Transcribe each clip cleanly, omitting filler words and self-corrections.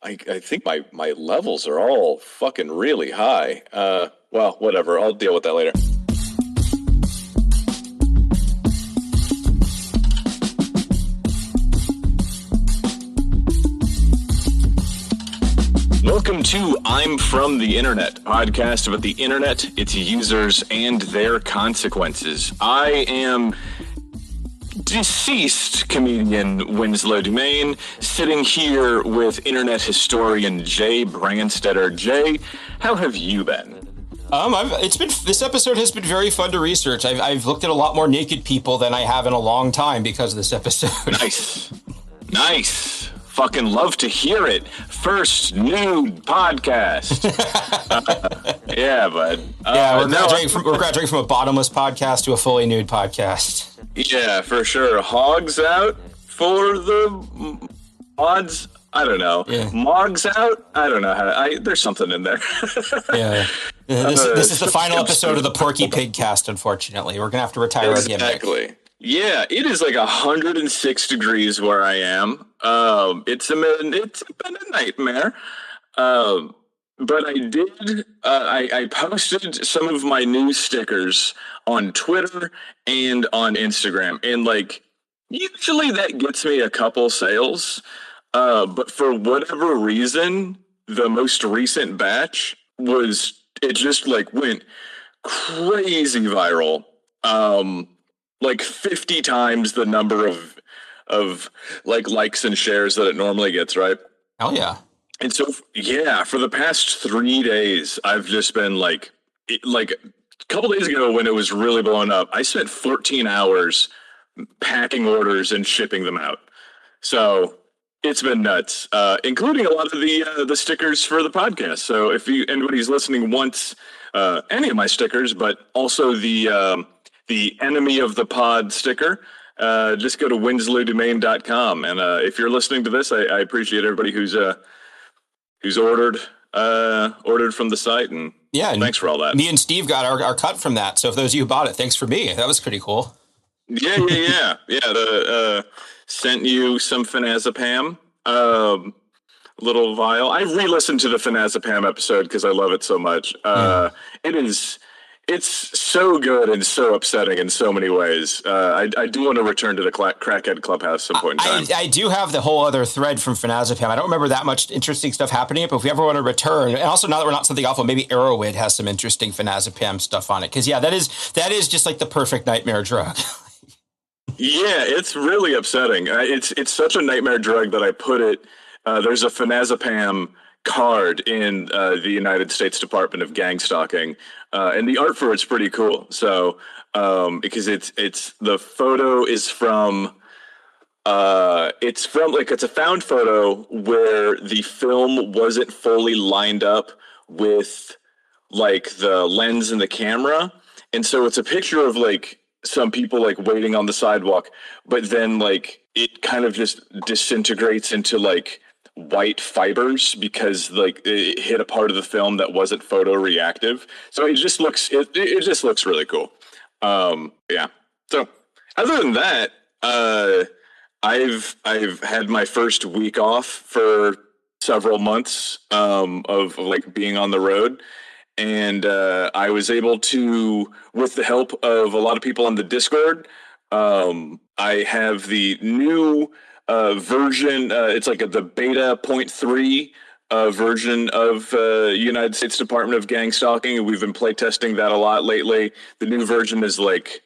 I think my levels are all fucking really high. Well, whatever. I'll deal with that later. Welcome to I'm From the Internet, a podcast about the internet, its users, and their consequences. I am deceased comedian Winslow Dumaine, sitting here with internet historian Jay Brandstetter. Jay, how have you been? This episode has been very fun to research. I've looked at a lot more naked people than I have in a long time because of this episode. Nice. Fucking love to hear it. First nude podcast. Yeah, bud. We're graduating from a bottomless podcast to a fully nude podcast. Yeah, for sure. Hogs out for the mods. I don't know. Yeah. Mogs out. I don't know there's something in there. Yeah. This is the final episode of the Porky Pig cast. Unfortunately, we're gonna have to retire our gimmick. Exactly. Yeah, it is like 106 degrees where I am. It's been a nightmare. But I posted some of my new stickers on Twitter and on Instagram. And like, usually that gets me a couple sales. But for whatever reason, the most recent batch it just like went crazy viral. Like 50 times the number of like likes and shares that it normally gets, right? Oh yeah. And so, yeah, for the past 3 days, I've just been like a couple days ago when it was really blowing up, I spent 14 hours packing orders and shipping them out. So it's been nuts, including a lot of the stickers for the podcast. So if anybody's listening wants any of my stickers, but also the enemy of the pod sticker, just go to winslowdomain.com. And if you're listening to this, I appreciate everybody who's ordered from the site, and thanks for all that. Me and Steve got our cut from that. So if those of you who bought it, thanks for me. That was pretty cool. Yeah. Sent you some Phanazapam, little vial. I re-listened to the Phanazapam episode because I love it so much. It's so good and so upsetting in so many ways. I do want to return to the Crackhead Clubhouse at some point in time. I do have the whole other thread from Phanazapam. I don't remember that much interesting stuff happening, but if we ever want to return, and also now that we're not something awful, maybe Arrowhead has some interesting Phanazapam stuff on it. Because that is just like the perfect nightmare drug. Yeah, it's really upsetting. It's such a nightmare drug that I put it. There's a Phanazapam card in the United States Department of Gang Stalking, and the art for it's pretty cool. So because it's the photo is from it's a found photo where the film wasn't fully lined up with like the lens and the camera, and so it's a picture of like some people like waiting on the sidewalk, but then like it kind of just disintegrates into like white fibers because like it hit a part of the film that wasn't photoreactive. So it just looks really cool. Yeah. So other than that, I've had my first week off for several months of like being on the road. And I was able to, with the help of a lot of people on the Discord, I have the new version. It's like the beta 0.3 version of United States Department of Gang Stalking. We've been playtesting that a lot lately. The new version is like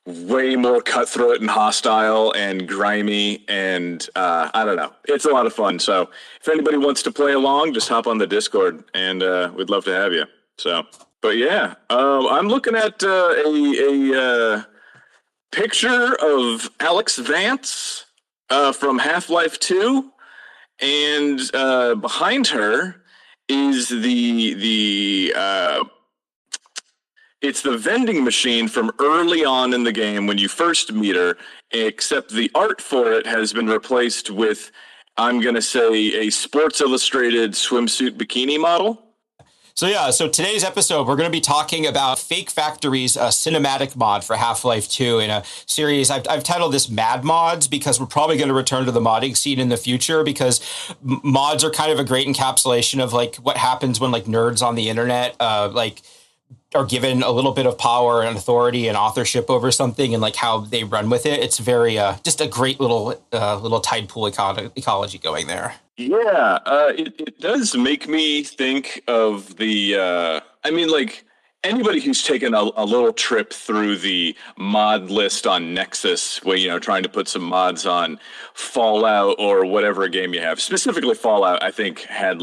way more cutthroat and hostile and grimy, and I don't know. It's a lot of fun. So if anybody wants to play along, just hop on the Discord, and we'd love to have you. So, but yeah, I'm looking at a picture of Alyx Vance from Half-Life 2, and behind her is it's the vending machine from early on in the game when you first meet her, except the art for it has been replaced with, I'm going to say, a Sports Illustrated swimsuit bikini model. So today's episode, we're going to be talking about FakeFactory's cinematic mod for Half-Life 2 in a series. I've titled this Mad Mods because we're probably going to return to the modding scene in the future, because mods are kind of a great encapsulation of like what happens when like nerds on the internet are given a little bit of power and authority and authorship over something, and like how they run with it. It's very just a great little tide pool ecology going there. Yeah, it does make me think of the, anybody who's taken a little trip through the mod list on Nexus, where, trying to put some mods on Fallout or whatever game you have. Specifically Fallout, I think, had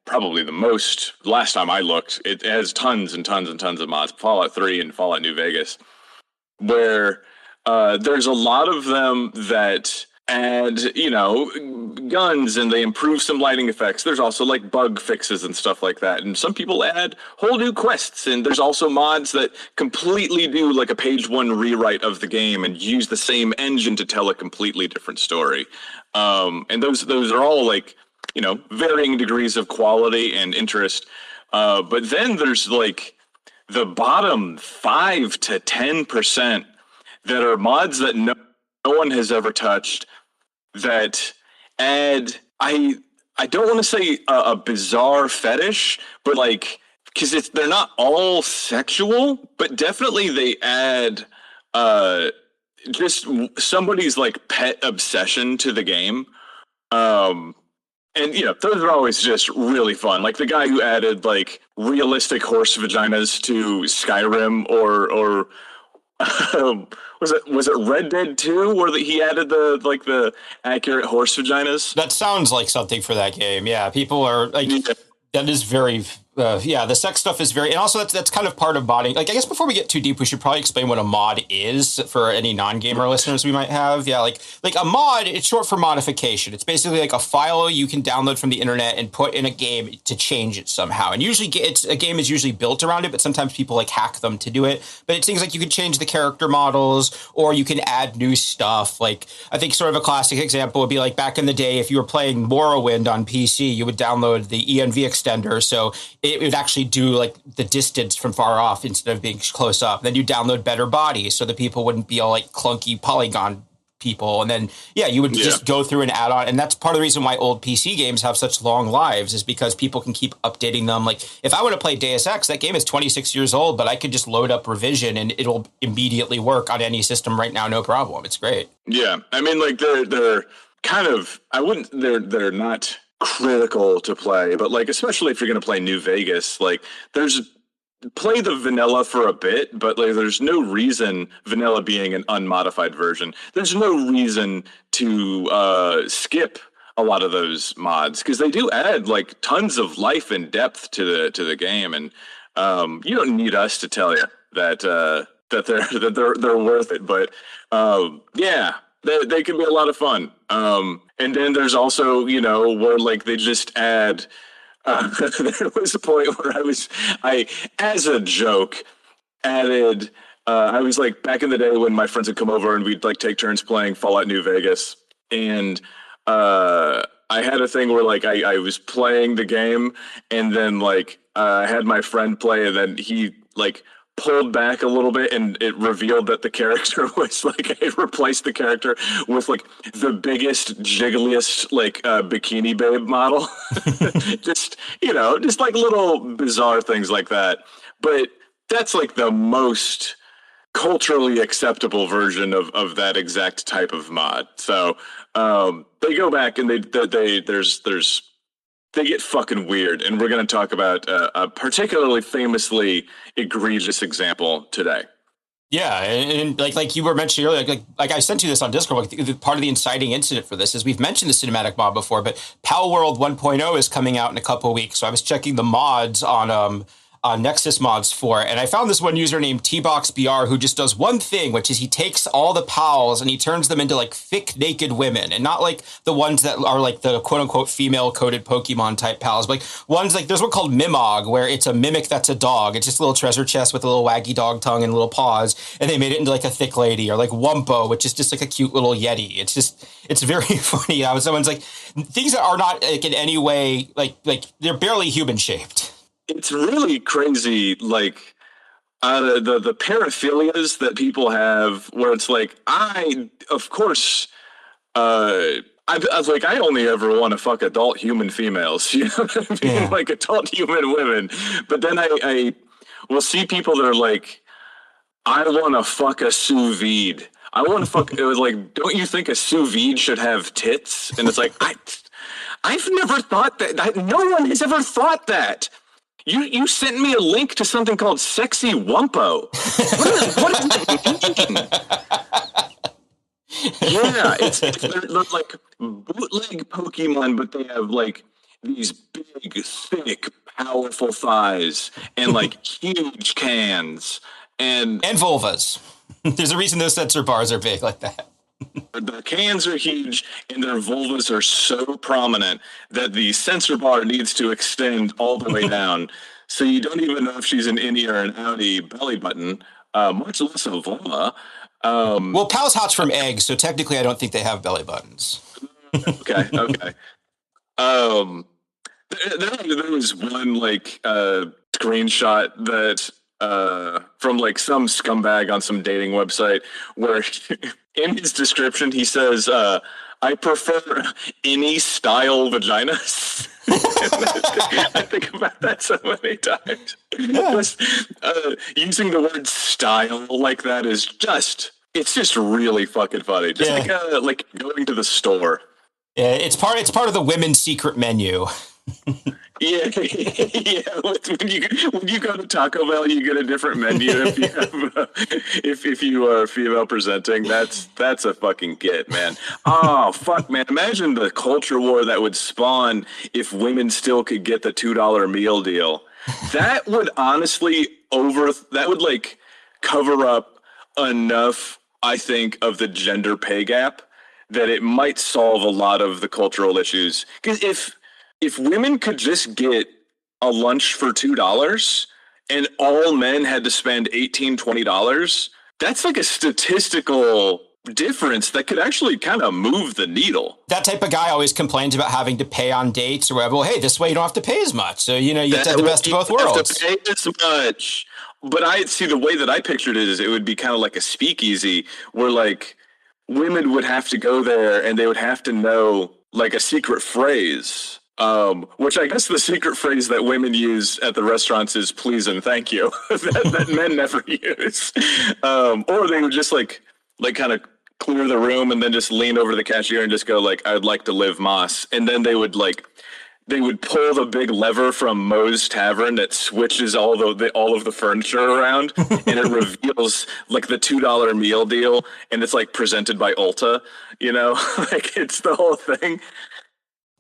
probably the most. Last time I looked, it has tons and tons and tons of mods. Fallout 3 and Fallout New Vegas, where there's a lot of them that add, guns, and they improve some lighting effects. There's also like bug fixes and stuff like that. And some people add whole new quests. And there's also mods that completely do like a page one rewrite of the game and use the same engine to tell a completely different story. And those are all like, varying degrees of quality and interest. But then there's like the bottom 5 to 10% that are mods that no one has ever touched, that add, I don't want to say a bizarre fetish, but like, because they're not all sexual, but definitely they add just somebody's like pet obsession to the game. And those are always just really fun. Like the guy who added like realistic horse vaginas to Skyrim, or was it Red Dead 2 where he added the accurate horse vaginas? That sounds like something for that game. Yeah, people are like, that is very. The sex stuff is very, and also that's kind of part of modding. Like, I guess before we get too deep, we should probably explain what a mod is for any non-gamer listeners we might have. Yeah, like a mod, it's short for modification. It's basically like a file you can download from the internet and put in a game to change it somehow. And usually, a game is usually built around it, but sometimes people like hack them to do it. But it's things like you can change the character models, or you can add new stuff. Like, I think sort of a classic example would be like back in the day, if you were playing Morrowind on PC, you would download the ENV extender, so it would actually do like the distance from far off instead of being close up. Then you download better bodies so the people wouldn't be all like clunky polygon people. And then, you would just go through and add on. And that's part of the reason why old PC games have such long lives, is because people can keep updating them. Like if I want to play Deus Ex, that game is 26 years old, but I could just load up Revision and it'll immediately work on any system right now. No problem. It's great. Yeah. I mean, like they're kind of, they're not critical to play, but like especially if you're going to play New Vegas, like play the vanilla for a bit, but like there's no reason, vanilla being an unmodified version, there's no reason to skip a lot of those mods, because they do add like tons of life and depth to the game, and you don't need us to tell you that they're worth it, but they can be a lot of fun. And then there's also, where like they just add, there was a point where I, as a joke, added, I was like back in the day when my friends would come over and we'd like take turns playing Fallout New Vegas. And I had a thing where like I was playing the game, and then like I had my friend play, and then he like pulled back a little bit, and it revealed that the character was like, it replaced the character with like the biggest, jiggliest like bikini babe model. just like little bizarre things like that. But that's like the most culturally acceptable version of that exact type of mod. So they go back and they get fucking weird, and we're going to talk about a particularly famously egregious example today. Yeah, and like you were mentioning earlier, like I sent you this on Discord. Like, part of the inciting incident for this is we've mentioned the cinematic mod before, but Pal World 1.0 is coming out in a couple of weeks. So I was checking the mods on Nexus Mods for it, and I found this one user named TBoxBR who just does one thing, which is he takes all the pals and he turns them into like thick naked women, and not like the ones that are like the quote unquote female coded Pokemon type pals, but like ones like there's one called Mimog where it's a mimic that's a dog. It's just a little treasure chest with a little waggy dog tongue and little paws, and they made it into like a thick lady, or like Wumpo, which is just like a cute little Yeti. It's very funny how someone's like things that are not like in any way like they're barely human shaped. it's really crazy, like the paraphilias that people have, where it's like, of course, I was like, I only ever want to fuck adult human females, you know what I mean? Yeah. Like adult human women. But then I will see people that are like, I want to fuck a sous vide. I want to fuck. It was like, don't you think a sous vide should have tits? And it's like, I've never thought that. No one has ever thought that. You sent me a link to something called Sexy Wumpo. What does that mean? Yeah, they're like bootleg Pokemon, but they have like these big, thick, powerful thighs and like huge cans and vulvas. There's a reason those sensor bars are big like that. Their cans are huge and their vulvas are so prominent that the sensor bar needs to extend all the way down. So you don't even know if she's an innie or an outie belly button, much less a vulva. Well, cows hatch from eggs, so technically I don't think they have belly buttons. Okay. There was one like screenshot that from like some scumbag on some dating website where in his description he says, I prefer any style vaginas. I think about that so many times. Just, using the word style like that is it's just really fucking funny. Just like going to the store. Yeah, it's part of the women's secret menu. Yeah. When you go to Taco Bell, you get a different menu if you have if you are female presenting. That's a fucking get, man. Oh fuck, man! Imagine the culture war that would spawn if women still could get the $2 meal deal. That would honestly like cover up enough, I think, of the gender pay gap that it might solve a lot of the cultural issues. Because if women could just get a lunch for $2 and all men had to spend $18, $20, that's like a statistical difference that could actually kind of move the needle. That type of guy always complains about having to pay on dates or whatever. Well, hey, this way you don't have to pay as much. So, you get to have the best of both worlds. Have to pay as much. But I see the way that I pictured it is it would be kind of like a speakeasy where like women would have to go there and they would have to know like a secret phrase. Which I guess the secret phrase that women use at the restaurants is please and thank you that men never use. Or they would just like kind of clear the room and then just lean over to the cashier and just go like, I'd like to live Moss. And then they would pull the big lever from Moe's Tavern that switches all of the furniture around and it reveals like the $2 meal deal. And it's like presented by Ulta, like it's the whole thing.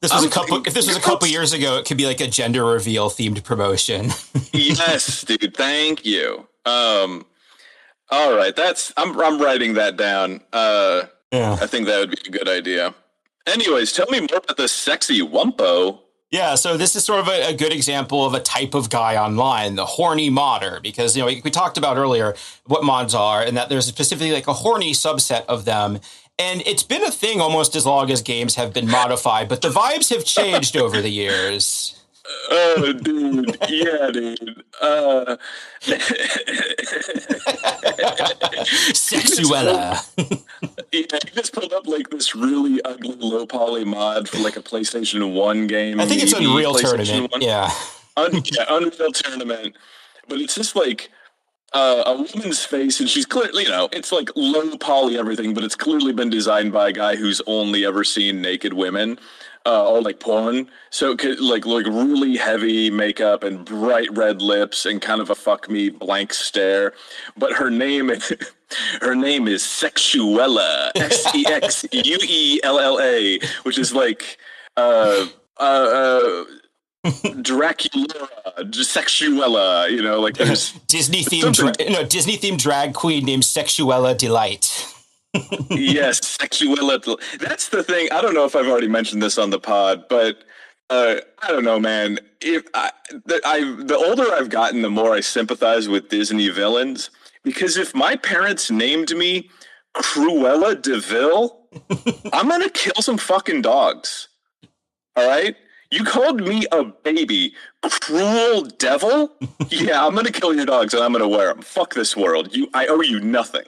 If this was a couple years ago, it could be like a gender reveal themed promotion. Yes, dude. Thank you. All right. I'm writing that down. I think that would be a good idea. Anyways, tell me more about the Sexy Wumpo. Yeah, so this is sort of a good example of a type of guy online, the horny modder, because we talked about earlier what mods are, and that there's specifically like a horny subset of them. And it's been a thing almost as long as games have been modified, but the vibes have changed over the years. Oh, dude. Yeah, dude. Sexuella. He just pulled up like this really ugly low poly mod for like a PlayStation 1 game. I think it's Unreal Tournament. 1. Yeah. Unreal Tournament. But it's just like a woman's face, and she's clearly, it's like low poly everything, but it's clearly been designed by a guy who's only ever seen naked women, or like porn. So it could like really heavy makeup and bright red lips and kind of a fuck me blank stare. But her name is Sexuella, Sexuella, which is like Dracula, Sexuella, like there's Disney themed drag queen named Sexuella Delight. Yes, Sexuella. That's the thing. I don't know if I've already mentioned this on the pod, but I don't know, man. The older I've gotten, the more I sympathize with Disney villains, because if my parents named me Cruella de Vil, I'm gonna kill some fucking dogs. All right. You called me a baby, cruel devil? Yeah, I'm gonna kill your dogs and I'm gonna wear them. Fuck this world. I owe you nothing.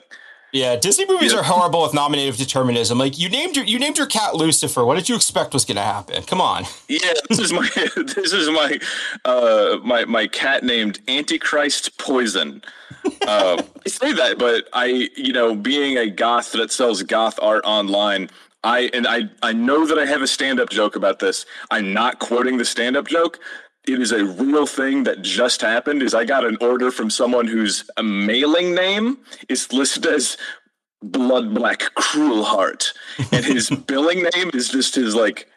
Yeah, Disney movies are horrible with nominative determinism. Like you named your cat Lucifer. What did you expect was going to happen? Come on. Yeah, this is my cat named Antichrist Poison. I say that, but being a goth that sells goth art online, I know that I have a stand-up joke about this. I'm not quoting the stand-up joke. It is a real thing that just happened. Is I got an order from someone whose mailing name is listed as Blood Black Cruel Heart, and his billing name is just his like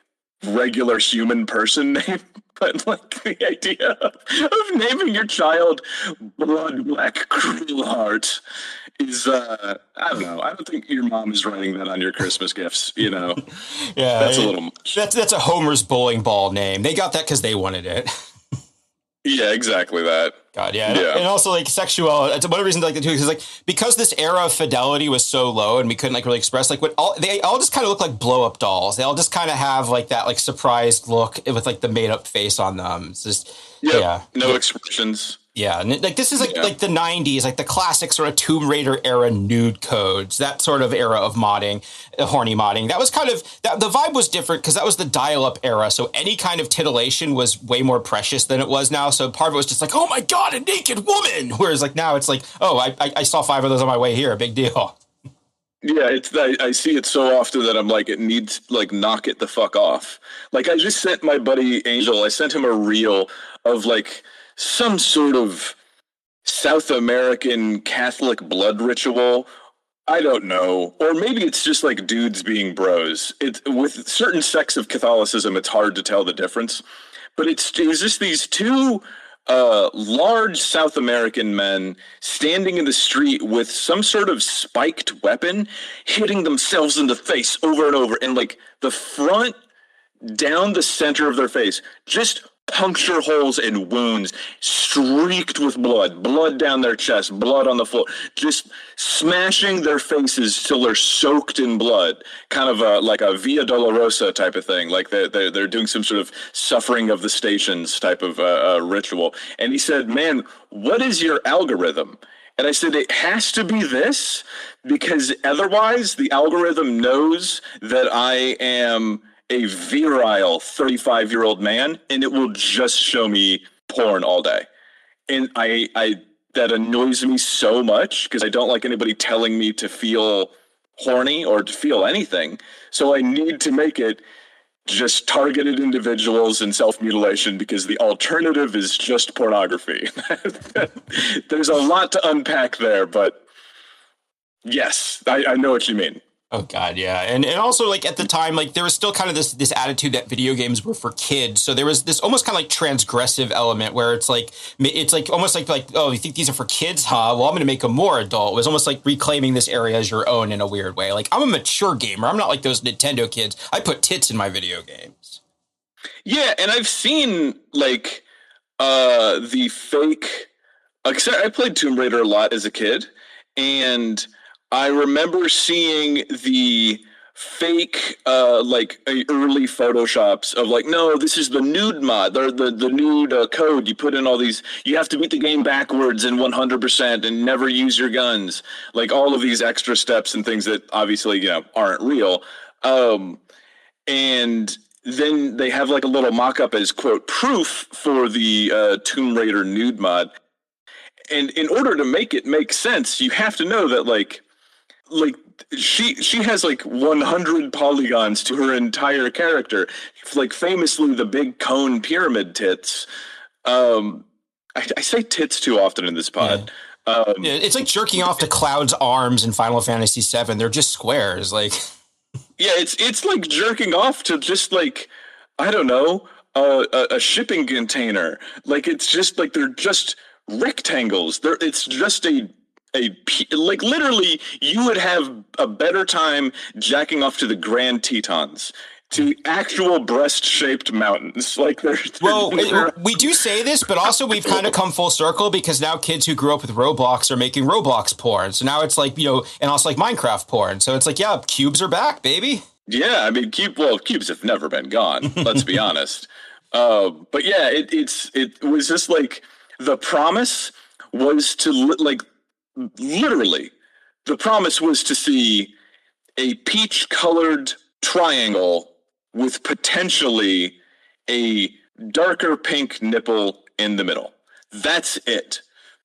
regular human person name. But like the idea of naming your child Blood Black Cruel Heart is I don't know. I don't think your mom is writing that on your Christmas gifts. Yeah, that's a little much. That's a Homer's bowling ball name. They got that because they wanted it. Yeah, exactly that. God, yeah. And also like sexual. It's one of the reasons like the two is like because this era of fidelity was so low and we couldn't like really express like they all just kind of look like blow up dolls. They all just kind of have like that like surprised look with like the made up face on them. It's just no expressions. Yeah, and like this is like the 90s, like the classic sort of Tomb Raider era nude codes, that sort of era of modding, horny modding. That was kind of the vibe was different because that was the dial-up era. So any kind of titillation was way more precious than it was now. So part of it was just like, oh my God, a naked woman. Whereas like now it's like, oh, I saw 5 of those on my way here. Big deal. Yeah, I see it so often that I'm like, it needs like knock it the fuck off. Like I just sent my buddy Angel, I sent him a reel of like some sort of South American Catholic blood ritual. I don't know. Or maybe it's just like dudes being bros. With certain sects of Catholicism, it's hard to tell the difference. But it was just these two large South American men standing in the street with some sort of spiked weapon, hitting themselves in the face over and over. And like the front down the center of their face, just puncture holes and wounds streaked with blood down their chest, blood on the floor, just smashing their faces till they're soaked in blood, kind of like a Via Dolorosa type of thing, like they're doing some sort of suffering of the stations type of ritual. And he said, man, what is your algorithm? And I said, it has to be this, because otherwise the algorithm knows that I am a virile 35-year-old man, and it will just show me porn all day. And I that annoys me so much because I don't like anybody telling me to feel horny or to feel anything. So I need to make it just targeted individuals and self-mutilation because the alternative is just pornography. There's a lot to unpack there, but yes, I know what you mean. Oh God, yeah, and also like at the time, like there was still kind of this attitude that video games were for kids. So there was this almost kind of like transgressive element where it's like almost like oh, you think these are for kids, huh? Well, I'm going to make them more adult. It was almost like reclaiming this area as your own in a weird way. Like I'm a mature gamer. I'm not like those Nintendo kids. I put tits in my video games. Yeah, and I've seen like the fake. I played Tomb Raider a lot as a kid, and I remember seeing the fake, like early Photoshops of like, no, this is the nude mod, or the nude code. You put in all these, you have to beat the game backwards and 100% and never use your guns. Like all of these extra steps and things that obviously, aren't real. And then they have like a little mock-up as quote proof for the Tomb Raider nude mod. And in order to make it make sense, you have to know that like she has like 100 polygons to her entire character, like famously the big cone pyramid tits. I say tits too often in this pod. Yeah. It's like jerking off to Cloud's arms in Final Fantasy VII. They're just squares, like. Yeah, it's like jerking off to just like, I don't know, a shipping container. Like it's just like they're just rectangles. It's just like literally you would have a better time jacking off to the Grand Tetons, to actual breast-shaped mountains. Like we do say this, but also we've kind of come full circle because now kids who grew up with Roblox are making Roblox porn. So now it's like, and also like Minecraft porn. So it's like, yeah, cubes are back, baby. Yeah, I mean, cubes have never been gone. Let's be honest. But yeah, it was just like the promise was to like literally the promise was to see a peach colored triangle with potentially a darker pink nipple in the middle. That's it.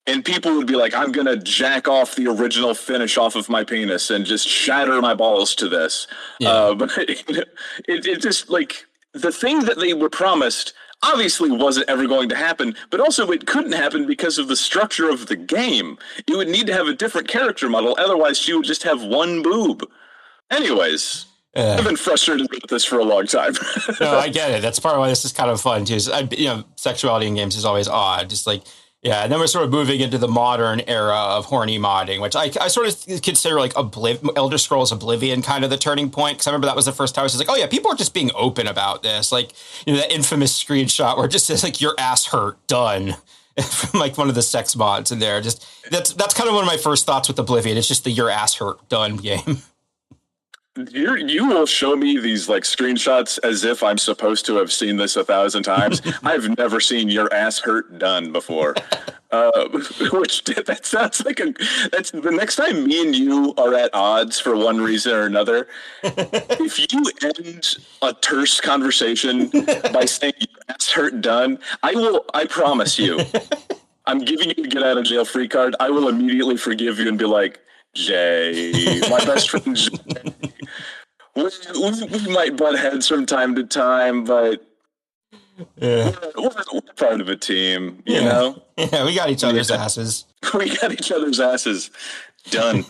And people would be like, I'm going to jack off the original finish off of my penis and just shatter my balls to this. But it just like the thing that they were promised obviously wasn't ever going to happen, but also it couldn't happen because of the structure of the game. You would need to have a different character model. Otherwise, she would just have one boob. Anyways, I've been frustrated with this for a long time. No, I get it. That's part of why this is kind of fun too. Sexuality in games is always odd. Just like, yeah. And then we're sort of moving into the modern era of horny modding, which I sort of consider like Elder Scrolls Oblivion kind of the turning point. Because I remember that was the first time I was just like, oh yeah, people are just being open about this. Like, that infamous screenshot where it just says like your ass hurt, done. From like one of the sex mods in there. Just that's kind of one of my first thoughts with Oblivion. It's just the your ass hurt, done game. You will show me these like screenshots as if I'm supposed to have seen this 1,000 times. I've never seen your ass hurt done before. Which that sounds like that's the next time me and you are at odds for one reason or another. If you end a terse conversation by saying your ass hurt done, I promise you, I'm giving you a get out of jail free card. I will immediately forgive you and be like, Jay, my best friend Jay. We might butt heads from time to time, but we're part of a team, you know? Yeah, we got each other's asses. We got each other's asses. Done.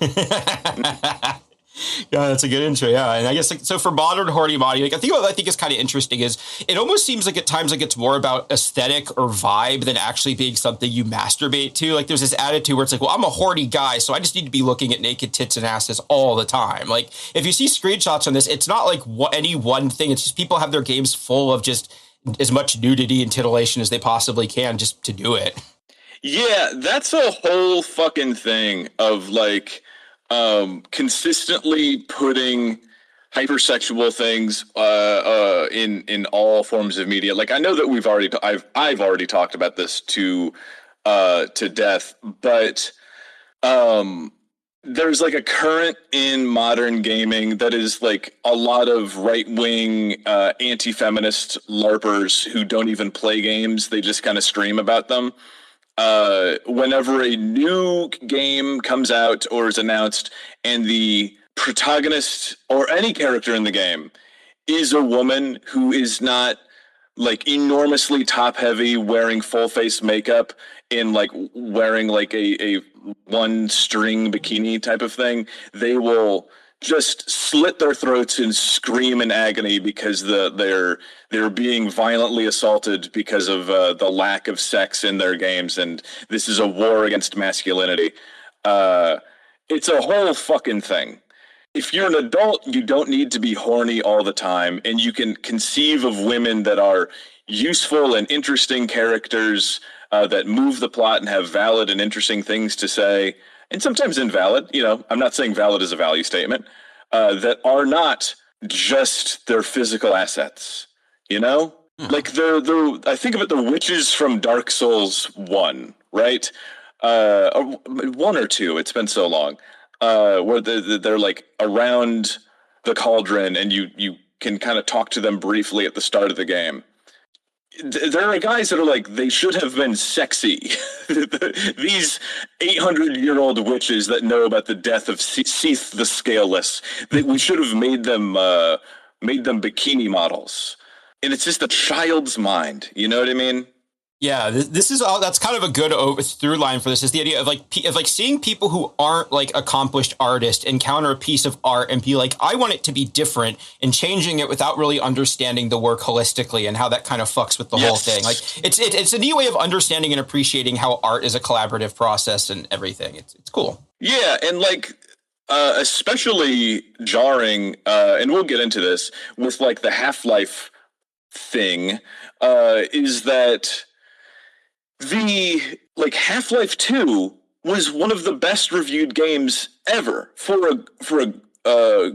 Yeah, that's a good intro. Yeah, and I guess like, so for modern horny modding, like I think what I think is kind of interesting is it almost seems like at times like it's more about aesthetic or vibe than actually being something you masturbate to. Like there's this attitude where it's like, well, I'm a horny guy, so I just need to be looking at naked tits and asses all the time. Like if you see screenshots on this, it's not like any one thing. It's just people have their games full of just as much nudity and titillation as they possibly can just to do it. Yeah, that's a whole fucking thing of like consistently putting hypersexual things in all forms of media. Like I know that I've already talked about this to death, but there's like a current in modern gaming that is like a lot of right-wing anti-feminist LARPers who don't even play games. They just kind of stream about them. Whenever a new game comes out or is announced and the protagonist or any character in the game is a woman who is not like enormously top heavy, wearing full face makeup and like wearing like a one string bikini type of thing, they will just slit their throats and scream in agony because they're being violently assaulted because of the lack of sex in their games, and this is a war against masculinity. It's a whole fucking thing. If you're an adult, you don't need to be horny all the time, and you can conceive of women that are useful and interesting characters that move the plot and have valid and interesting things to say, and sometimes invalid. You know, I'm not saying valid is a value statement, that are not just their physical assets. You know, like I think of it, the witches from Dark Souls 1, right? 1 or 2. It's been so long. Where they're like around the cauldron, and you can kind of talk to them briefly at the start of the game. There are guys that are like, they should have been sexy. These 800-year-old witches that know about the death of Seath the Scaleless, that we should have made them bikini models. And it's just a child's mind. You know what I mean? Yeah, this is all. That's kind of a good through line for this. Is the idea of like seeing people who aren't like accomplished artists encounter a piece of art and be like, I want it to be different, and changing it without really understanding the work holistically and how that kind of fucks with the whole thing. Like it's a neat way of understanding and appreciating how art is a collaborative process and everything. It's cool. Yeah, and like especially jarring, and we'll get into this with like the Half-Life thing, is that the like Half-Life 2 was one of the best reviewed games ever for a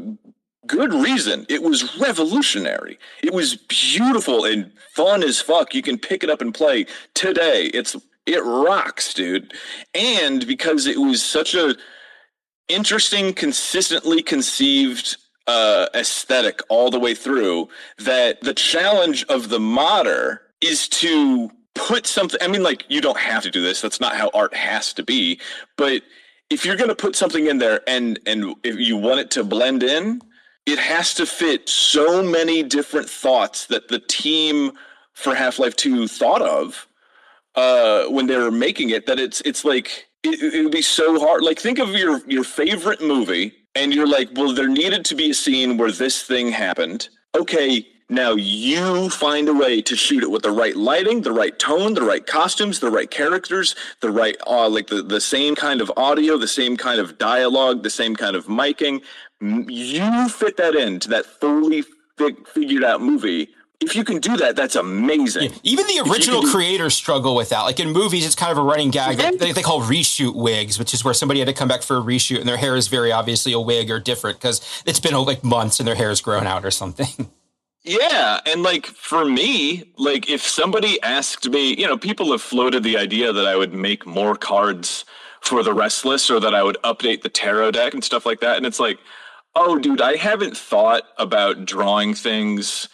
good reason. It was revolutionary. It was beautiful and fun as fuck. You can pick it up and play today. It rocks, dude. And because it was such a interesting, consistently conceived aesthetic all the way through, that the challenge of the modder is to put something, I mean, like, you don't have to do this. That's not how art has to be. But if you're going to put something in there and if you want it to blend in, it has to fit so many different thoughts that the team for Half-Life 2 thought of when they were making it, that it's like, it would be so hard. Like, think of your favorite movie, and you're like, well, there needed to be a scene where this thing happened. Okay, now you find a way to shoot it with the right lighting, the right tone, the right costumes, the right characters, the right, like the same kind of audio, the same kind of dialogue, the same kind of miking. You fit that into that fully figured out movie. If you can do that, that's amazing. Yeah. Even the original creators struggle with that. Like in movies, it's kind of a running gag that they call reshoot wigs, which is where somebody had to come back for a reshoot and their hair is very obviously a wig or different because it's been like months and their hair has grown out or something. Yeah, and like for me, like if somebody asked me, people have floated the idea that I would make more cards for the Restless or that I would update the tarot deck and stuff like that. And it's like, oh, dude, I haven't thought about drawing things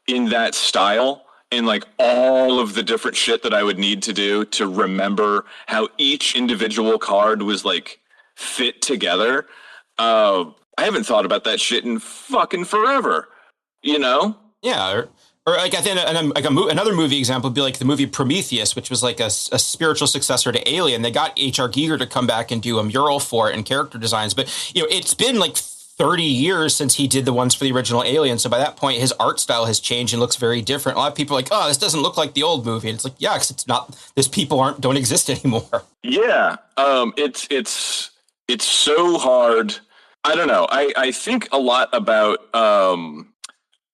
in that style and like all of the different shit that I would need to do to remember how each individual card was like fit together. I haven't thought about that shit in fucking forever, Yeah. Or like I think another movie example would be like the movie Prometheus, which was like a spiritual successor to Alien. They got H.R. Giger to come back and do a mural for it and character designs. But, it's been like 30 years since he did the ones for the original Alien. So by that point, his art style has changed and looks very different. A lot of people are like, oh, this doesn't look like the old movie. And it's like, yeah, because it's not, these people don't exist anymore. Yeah. It's so hard. I don't know. I think a lot about,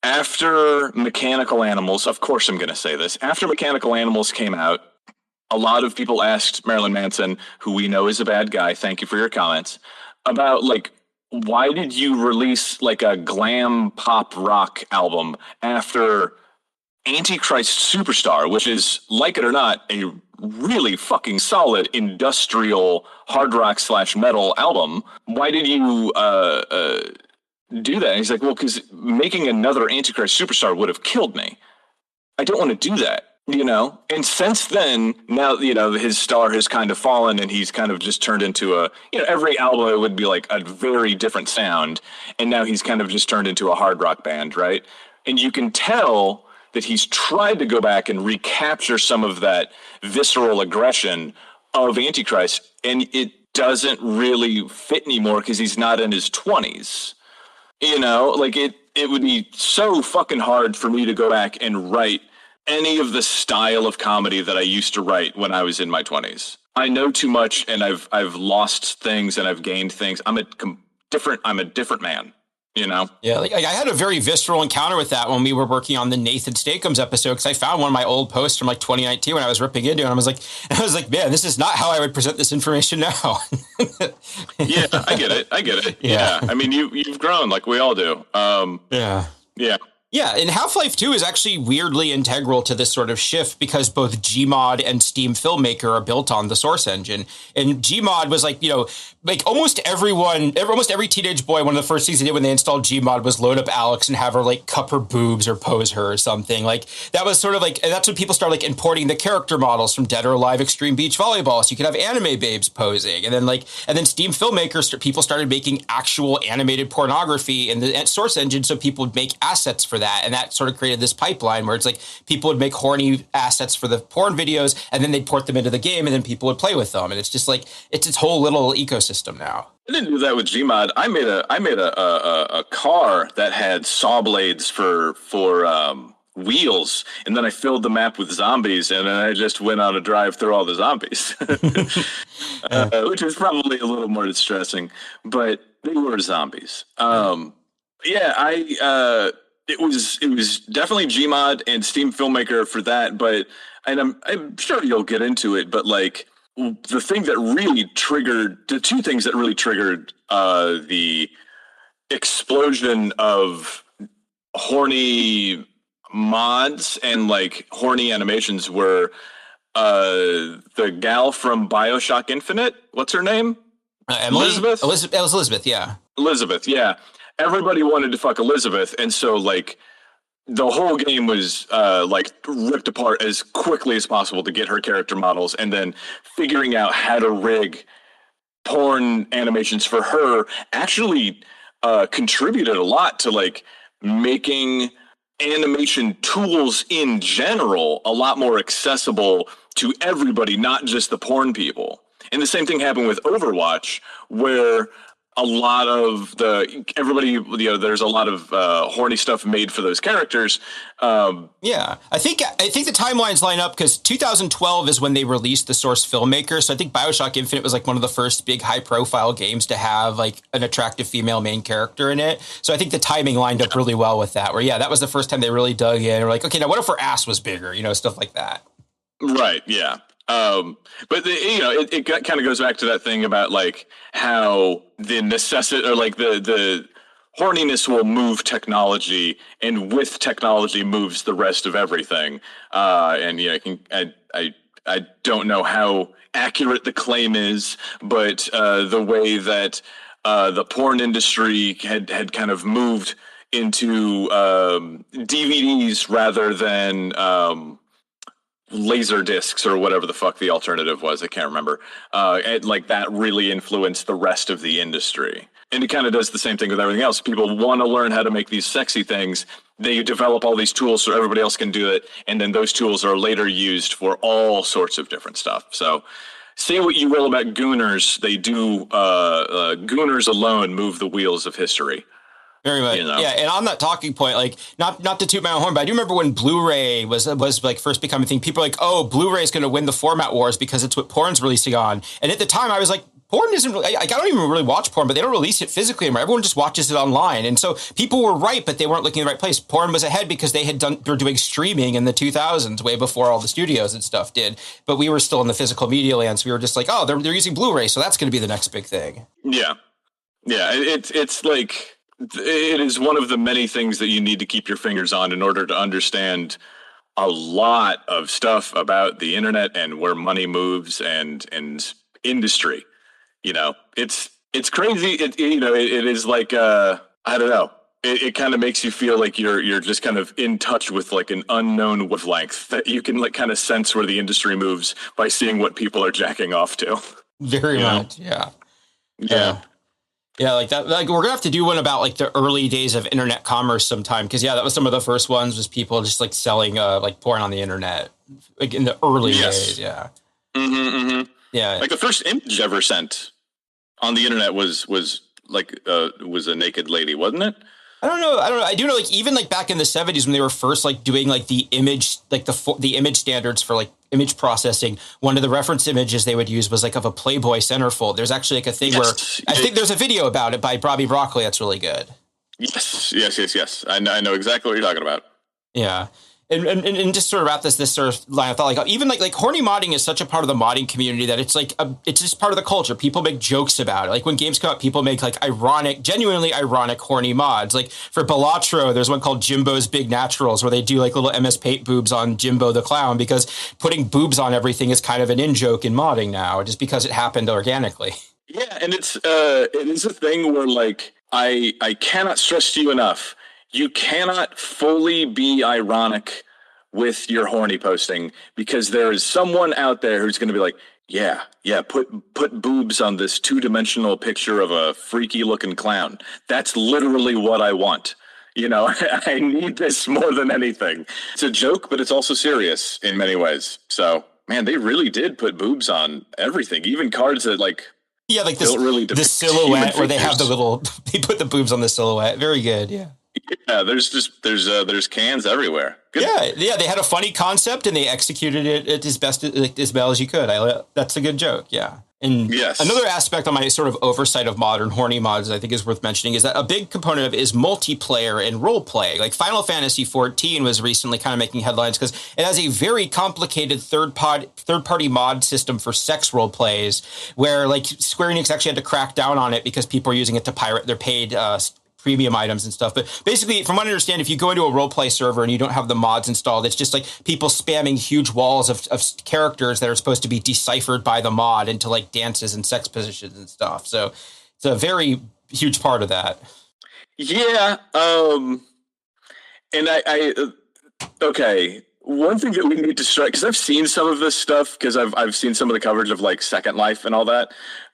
after Mechanical Animals, of course I'm going to say this, after Mechanical Animals came out, a lot of people asked Marilyn Manson, who we know is a bad guy, thank you for your comments, about like, why did you release like a glam pop rock album after Antichrist Superstar, which is, like it or not, a really fucking solid industrial hard rock / metal album? Why did you do that? And he's like, well, because making another Antichrist Superstar would have killed me. I don't want to do that. And since then, now, his star has kind of fallen and he's kind of just turned into every album it would be like a very different sound. And now he's kind of just turned into a hard rock band, right? And you can tell that he's tried to go back and recapture some of that visceral aggression of Antichrist. And it doesn't really fit anymore because he's not in his 20s. Like it would be so fucking hard for me to go back and write any of the style of comedy that I used to write when I was in my 20s. I know too much and I've lost things and I've gained things. I'm a different man, Yeah, like I had a very visceral encounter with that when we were working on the Nathan Stakeums episode, because I found one of my old posts from like 2019 when I was ripping into it, and I was like, man, this is not how I would present this information now. Yeah, I get it. Yeah. I mean, you've grown like we all do. Yeah. Yeah, and Half-Life 2 is actually weirdly integral to this sort of shift because both Gmod and Steam Filmmaker are built on the Source engine. And Gmod was like, like almost every teenage boy, one of the first things they did when they installed Gmod was load up Alyx and have her like cup her boobs or pose her or something. Like that was sort of like, and that's when people started like importing the character models from Dead or Alive Extreme Beach Volleyball. So you could have anime babes posing. And then Steam Filmmaker, people started making actual animated pornography in the Source engine so people would make assets for that. And that sort of created this pipeline where it's like people would make horny assets for the porn videos and then they'd port them into the game and then people would play with them. And it's just like, it's its whole little ecosystem now. I didn't do that with Gmod. I made a car that had saw blades for wheels, and then I filled the map with zombies, and then I just went on a drive through all the zombies, which is probably a little more distressing, but they were zombies. It was definitely Gmod and Steam Filmmaker for that, but I'm sure you'll get into it, but like the two things that really triggered the explosion of horny mods and like horny animations were the gal from BioShock Infinite. What's her name? Emily? Elizabeth? It was Elizabeth, yeah. Elizabeth, yeah. Everybody wanted to fuck Elizabeth, and so like the whole game was like ripped apart as quickly as possible to get her character models, and then figuring out how to rig porn animations for her actually contributed a lot to like making animation tools in general a lot more accessible to everybody, not just the porn people. And the same thing happened with Overwatch, where a lot of there's a lot of horny stuff made for those characters. Yeah, I think the timelines line up because 2012 is when they released the Source Filmmaker. So I think BioShock Infinite was like one of the first big high profile games to have like an attractive female main character in it. So I think the timing lined up really well with that, where, yeah, that was the first time they really dug in. We're like, okay, now what if her ass was bigger? Stuff like that. Right. Yeah. But it kind of goes back to that thing about like how the necessity or like the horniness will move technology, and with technology moves the rest of everything. And I don't know how accurate the claim is, but the way that the porn industry had kind of moved into DVDs rather than laser discs or whatever the fuck the alternative was. I can't remember. Like that really influenced the rest of the industry. And it kind of does the same thing with everything else. People want to learn how to make these sexy things. They develop all these tools so everybody else can do it. And then those tools are later used for all sorts of different stuff. So say what you will about Gooners. They do, Gooners alone move the wheels of history. Very much. Yeah, and on that talking point, like not to toot my own horn, but I do remember when Blu-ray was like first becoming a thing. People were like, oh, Blu-ray is going to win the format wars because it's what porn's releasing on. And at the time, I was like, porn isn't really, I don't even really watch porn, but they don't release it physically anymore. Everyone just watches it online. And so people were right, but they weren't looking in the right place. Porn was ahead because they were doing streaming in the 2000s, way before all the studios and stuff did. But we were still in the physical media land, so we were just like, oh, they're using Blu-ray, so that's going to be the next big thing. Yeah. Yeah, it's like, it is one of the many things that you need to keep your fingers on in order to understand a lot of stuff about the internet and where money moves and industry. It's crazy. It is like, I don't know. It kind of makes you feel like you're just kind of in touch with like an unknown wavelength that you can like kind of sense where the industry moves by seeing what people are jacking off to. Very much. Yeah. Yeah, like that. Like we're gonna have to do one about like the early days of internet commerce sometime, because that was some of the first ones, was people just like selling like porn on the internet, like in the early days. Yeah. Yeah. Like the first image ever sent on the internet was a naked lady, wasn't it? I don't know. I do know, like, even like back in the 70s when they were first like doing like the image, like the image standards for like image processing, one of the reference images they would use was like of a Playboy centerfold. There's actually like a thing where I think there's a video about it by Bobby Broccoli that's really good. Yes. I know exactly what you're talking about. Yeah. And just sort of wrap this sort of line of thought, like even like horny modding is such a part of the modding community that it's like it's just part of the culture. People make jokes about it. Like when games come out, people make like genuinely ironic horny mods. Like for Balatro, there's one called Jimbo's Big Naturals, where they do like little MS Paint boobs on Jimbo the Clown, because putting boobs on everything is kind of an in-joke in modding now, just because it happened organically. Yeah, and it is a thing where like I cannot stress to you enough. You cannot fully be ironic with your horny posting, because there is someone out there who's going to be like, yeah, put boobs on this 2-dimensional picture of a freaky looking clown. That's literally what I want. I need this more than anything. It's a joke, but it's also serious in many ways. So, man, they really did put boobs on everything, even cards that like, yeah, like the silhouette where they have they put the boobs on the silhouette. Very good. Yeah. Yeah, there's cans everywhere. Good. Yeah, they had a funny concept and they executed it as well as you could. That's a good joke. Yeah. And another aspect on my sort of oversight of modern horny mods I think is worth mentioning is that a big component of it is multiplayer and role play. Like Final Fantasy XIV was recently kind of making headlines because it has a very complicated third-party mod system for sex role plays, where like Square Enix actually had to crack down on it because people are using it to pirate their paid premium items and stuff. But basically, from what I understand, if you go into a roleplay server and you don't have the mods installed, it's just like people spamming huge walls of characters that are supposed to be deciphered by the mod into like dances and sex positions and stuff. So it's a very huge part of that. Yeah. And okay. One thing that we need to strike, because I've seen some of this stuff, because I've seen some of the coverage of like Second Life and all that.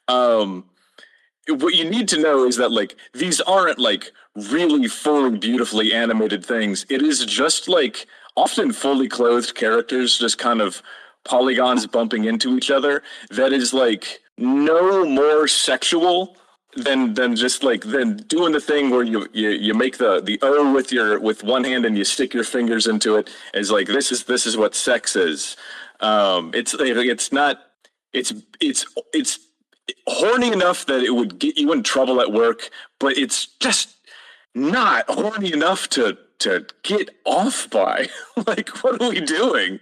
What you need to know is that like these aren't like really fully beautifully animated things. It is just like often fully clothed characters, just kind of polygons bumping into each other. That is like no more sexual than just like then doing the thing where you make the O with one hand and you stick your fingers into it as like this is what sex is. It's horny enough that it would get you in trouble at work, but it's just not horny enough to get off by. Like, what are we doing?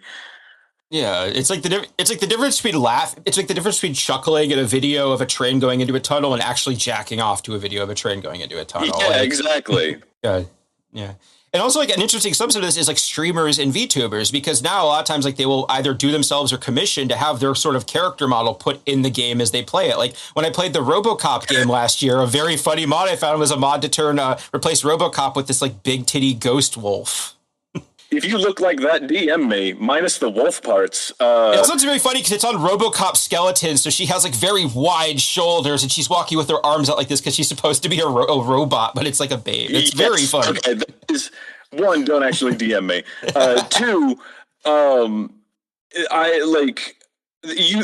Yeah, it's like the difference between It's like the difference between chuckling at a video of a train going into a tunnel and actually jacking off to a video of a train going into a tunnel. Yeah, exactly. Yeah. And also, like, an interesting subset of this is like streamers and VTubers, because now a lot of times, like, they will either do themselves or commission to have their sort of character model put in the game as they play it. Like when I played the RoboCop game last year, a very funny mod I found was a mod to replace RoboCop with this like big titty ghost wolf. If you look like that, DM me, minus the wolf parts. It also looks very funny because it's on RoboCop skeleton, so she has like very wide shoulders, and she's walking with her arms out like this because she's supposed to be a robot, but it's like a babe. It's very funny. Okay, that is, one, don't actually DM me. Two,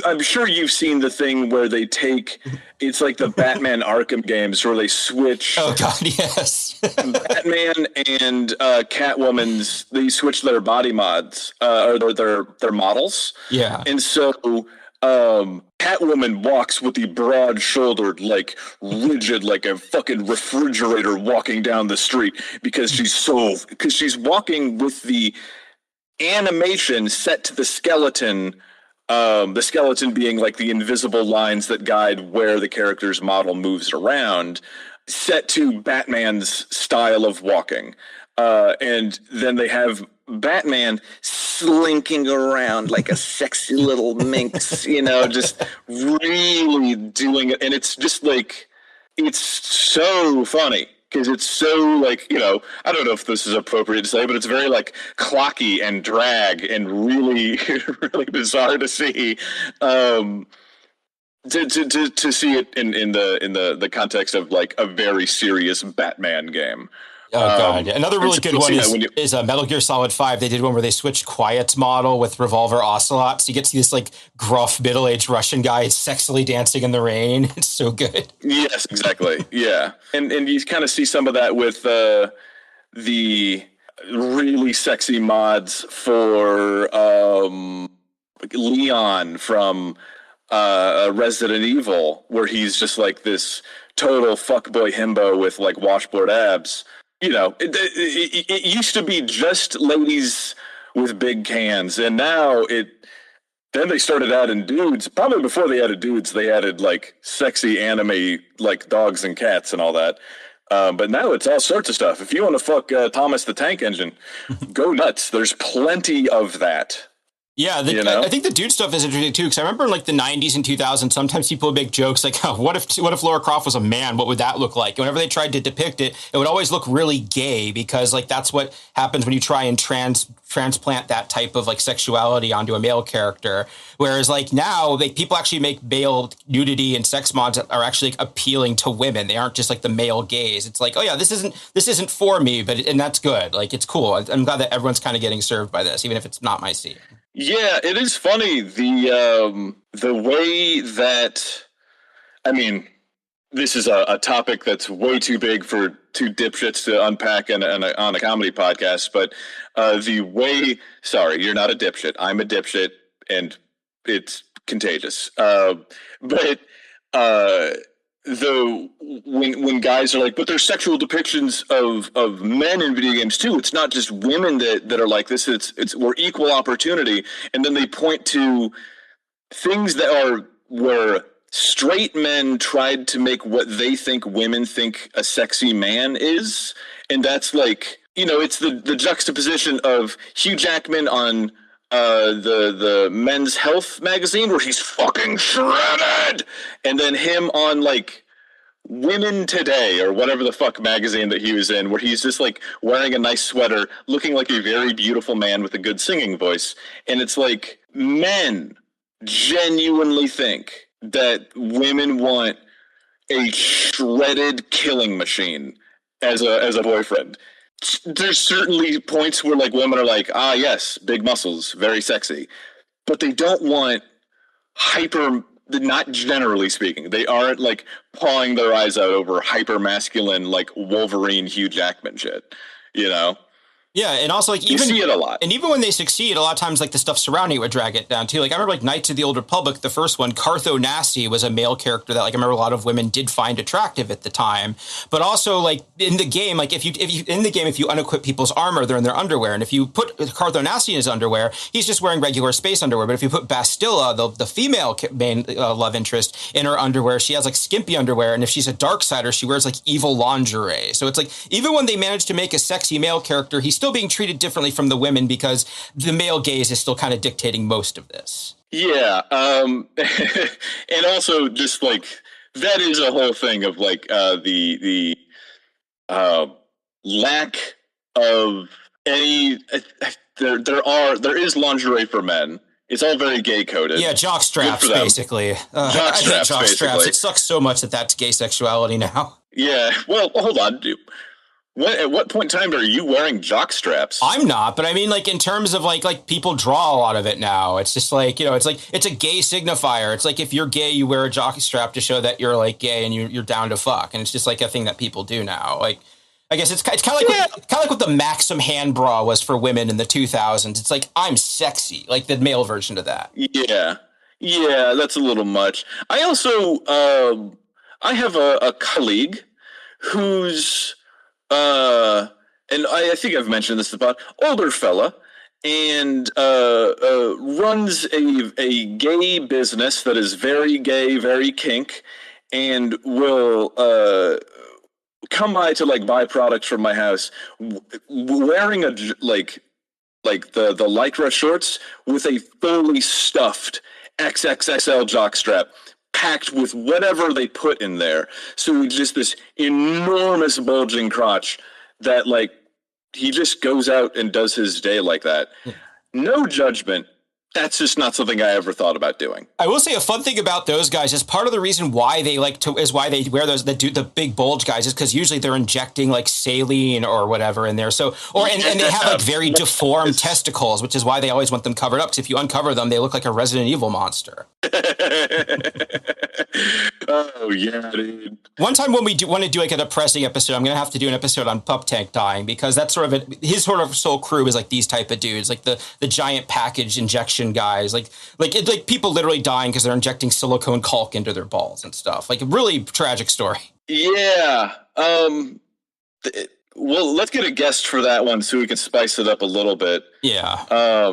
I'm sure you've seen the thing where they take, it's like the Batman Arkham games where they switch. Oh God, yes. Batman and Catwoman's, they switch their body mods, or their models. Yeah. And so Catwoman walks with the broad-shouldered, like rigid, like a fucking refrigerator walking down the street because she's walking with the animation set to the skeleton being like the invisible lines that guide where the character's model moves around, set to Batman's style of walking. And then they have Batman slinking around like a sexy little minx, just really doing it. And it's just like, it's so funny. Because it's so like, I don't know if this is appropriate to say, but it's very like clocky and drag and really, really bizarre to see. To see it in the context of like a very serious Batman game. Oh God! Another really good one is Metal Gear Solid 5. They did one where they switched Quiet's model with Revolver Ocelot, so you get to see this like gruff middle-aged Russian guy sexily dancing in the rain. It's so good. Yes, exactly. Yeah, and you kind of see some of that with the really sexy mods for Leon from Resident Evil, where he's just like this total fuckboy himbo with like washboard abs. It used to be just ladies with big cans, and now then they started adding dudes. Probably before they added dudes, they added like sexy anime, like dogs and cats and all that. But now it's all sorts of stuff. If you want to fuck Thomas the Tank Engine, go nuts. There's plenty of that. Yeah, I think the dude stuff is interesting too, because I remember in like the 90s and 2000s, sometimes people would make jokes like, oh, what if Lara Croft was a man? What would that look like? And whenever they tried to depict it, it would always look really gay, because like that's what happens when you try and transplant that type of like sexuality onto a male character. Whereas like now, people actually make male nudity and sex mods that are actually like appealing to women. They aren't just like the male gaze. It's like, oh yeah, this isn't for me, and that's good. Like it's cool. I'm glad that everyone's kind of getting served by this, even if it's not my scene. Yeah, it is funny the way that, I mean, this is a topic that's way too big for two dipshits to unpack on a comedy podcast, but the way, sorry, you're not a dipshit, I'm a dipshit, and it's contagious. When guys are like, but there's sexual depictions of men in video games too. It's not just women that are like this. We're equal opportunity. And then they point to things that were straight men tried to make what they think women think a sexy man is. And that's like, you know, it's the juxtaposition of Hugh Jackman on the Men's Health magazine where he's fucking shredded, and then him on like Women Today or whatever the fuck magazine that he was in, where he's just like wearing a nice sweater, looking like a very beautiful man with a good singing voice. And it's like, men genuinely think that women want a shredded killing machine as a boyfriend. There's certainly points where like women are like, ah, yes, big muscles, very sexy, but they don't want hyper. Not generally speaking, they aren't like pawing their eyes out over hyper masculine like Wolverine Hugh Jackman shit, you know. Yeah, and also like you see it a lot, and even when they succeed, a lot of times like the stuff surrounding it would drag it down too. Like I remember like Knights of the Old Republic, the first one, Cartho Nassi was a male character that like I remember a lot of women did find attractive at the time. But also like in the game, like if you unequip people's armor, they're in their underwear, and if you put Cartho Nassi in his underwear, he's just wearing regular space underwear. But if you put Bastilla, the female main love interest, in her underwear, she has like skimpy underwear, and if she's a Darksider, she wears like evil lingerie. So it's like even when they manage to make a sexy male character, he's still being treated differently from the women because the male gaze is still kind of dictating most of this. Yeah. And also just like, that is a whole thing of like the lack of any, there is lingerie for men. It's all very gay coded. Yeah, jock straps, basically. Jock straps, basically. It sucks so much that that's gay sexuality now. Yeah. Well, hold on, dude. At what point in time are you wearing jock straps? I'm not, but I mean, like in terms of like people draw a lot of it now. It's just like, you know, it's a gay signifier. It's like if you're gay, you wear a jock strap to show that you're like gay and you're down to fuck, and it's just like a thing that people do now. Like, I guess it's kind of like what the Maxim hand bra was for women in the 2000s. It's like, I'm sexy, like the male version of that. Yeah, that's a little much. I also I have a colleague who's and I think I've mentioned this about older fella, and runs a gay business that is very gay, very kink, and will come by to like buy products from my house wearing a like the Lycra shorts with a fully stuffed XXXL jockstrap, packed with whatever they put in there. So just this enormous bulging crotch that like he just goes out and does his day like that. No judgment. That's just not something I ever thought about doing. I will say a fun thing about those guys is part of the reason why they why they wear those, the big bulge guys, is because usually they're injecting like saline or whatever in there. So, and they have like very deformed testicles, which is why they always want them covered up. Because if you uncover them, they look like a Resident Evil monster. Oh yeah, dude. One time when we want to do like a depressing episode, I'm going to have to do an episode on Pup Tank dying, because that's sort of his sort of sole crew is like these type of dudes, like the giant package injection guys, like people literally dying because they're injecting silicone caulk into their balls and stuff. Like a really tragic story. Yeah. Well, let's get a guest for that one so we can spice it up a little bit. Yeah.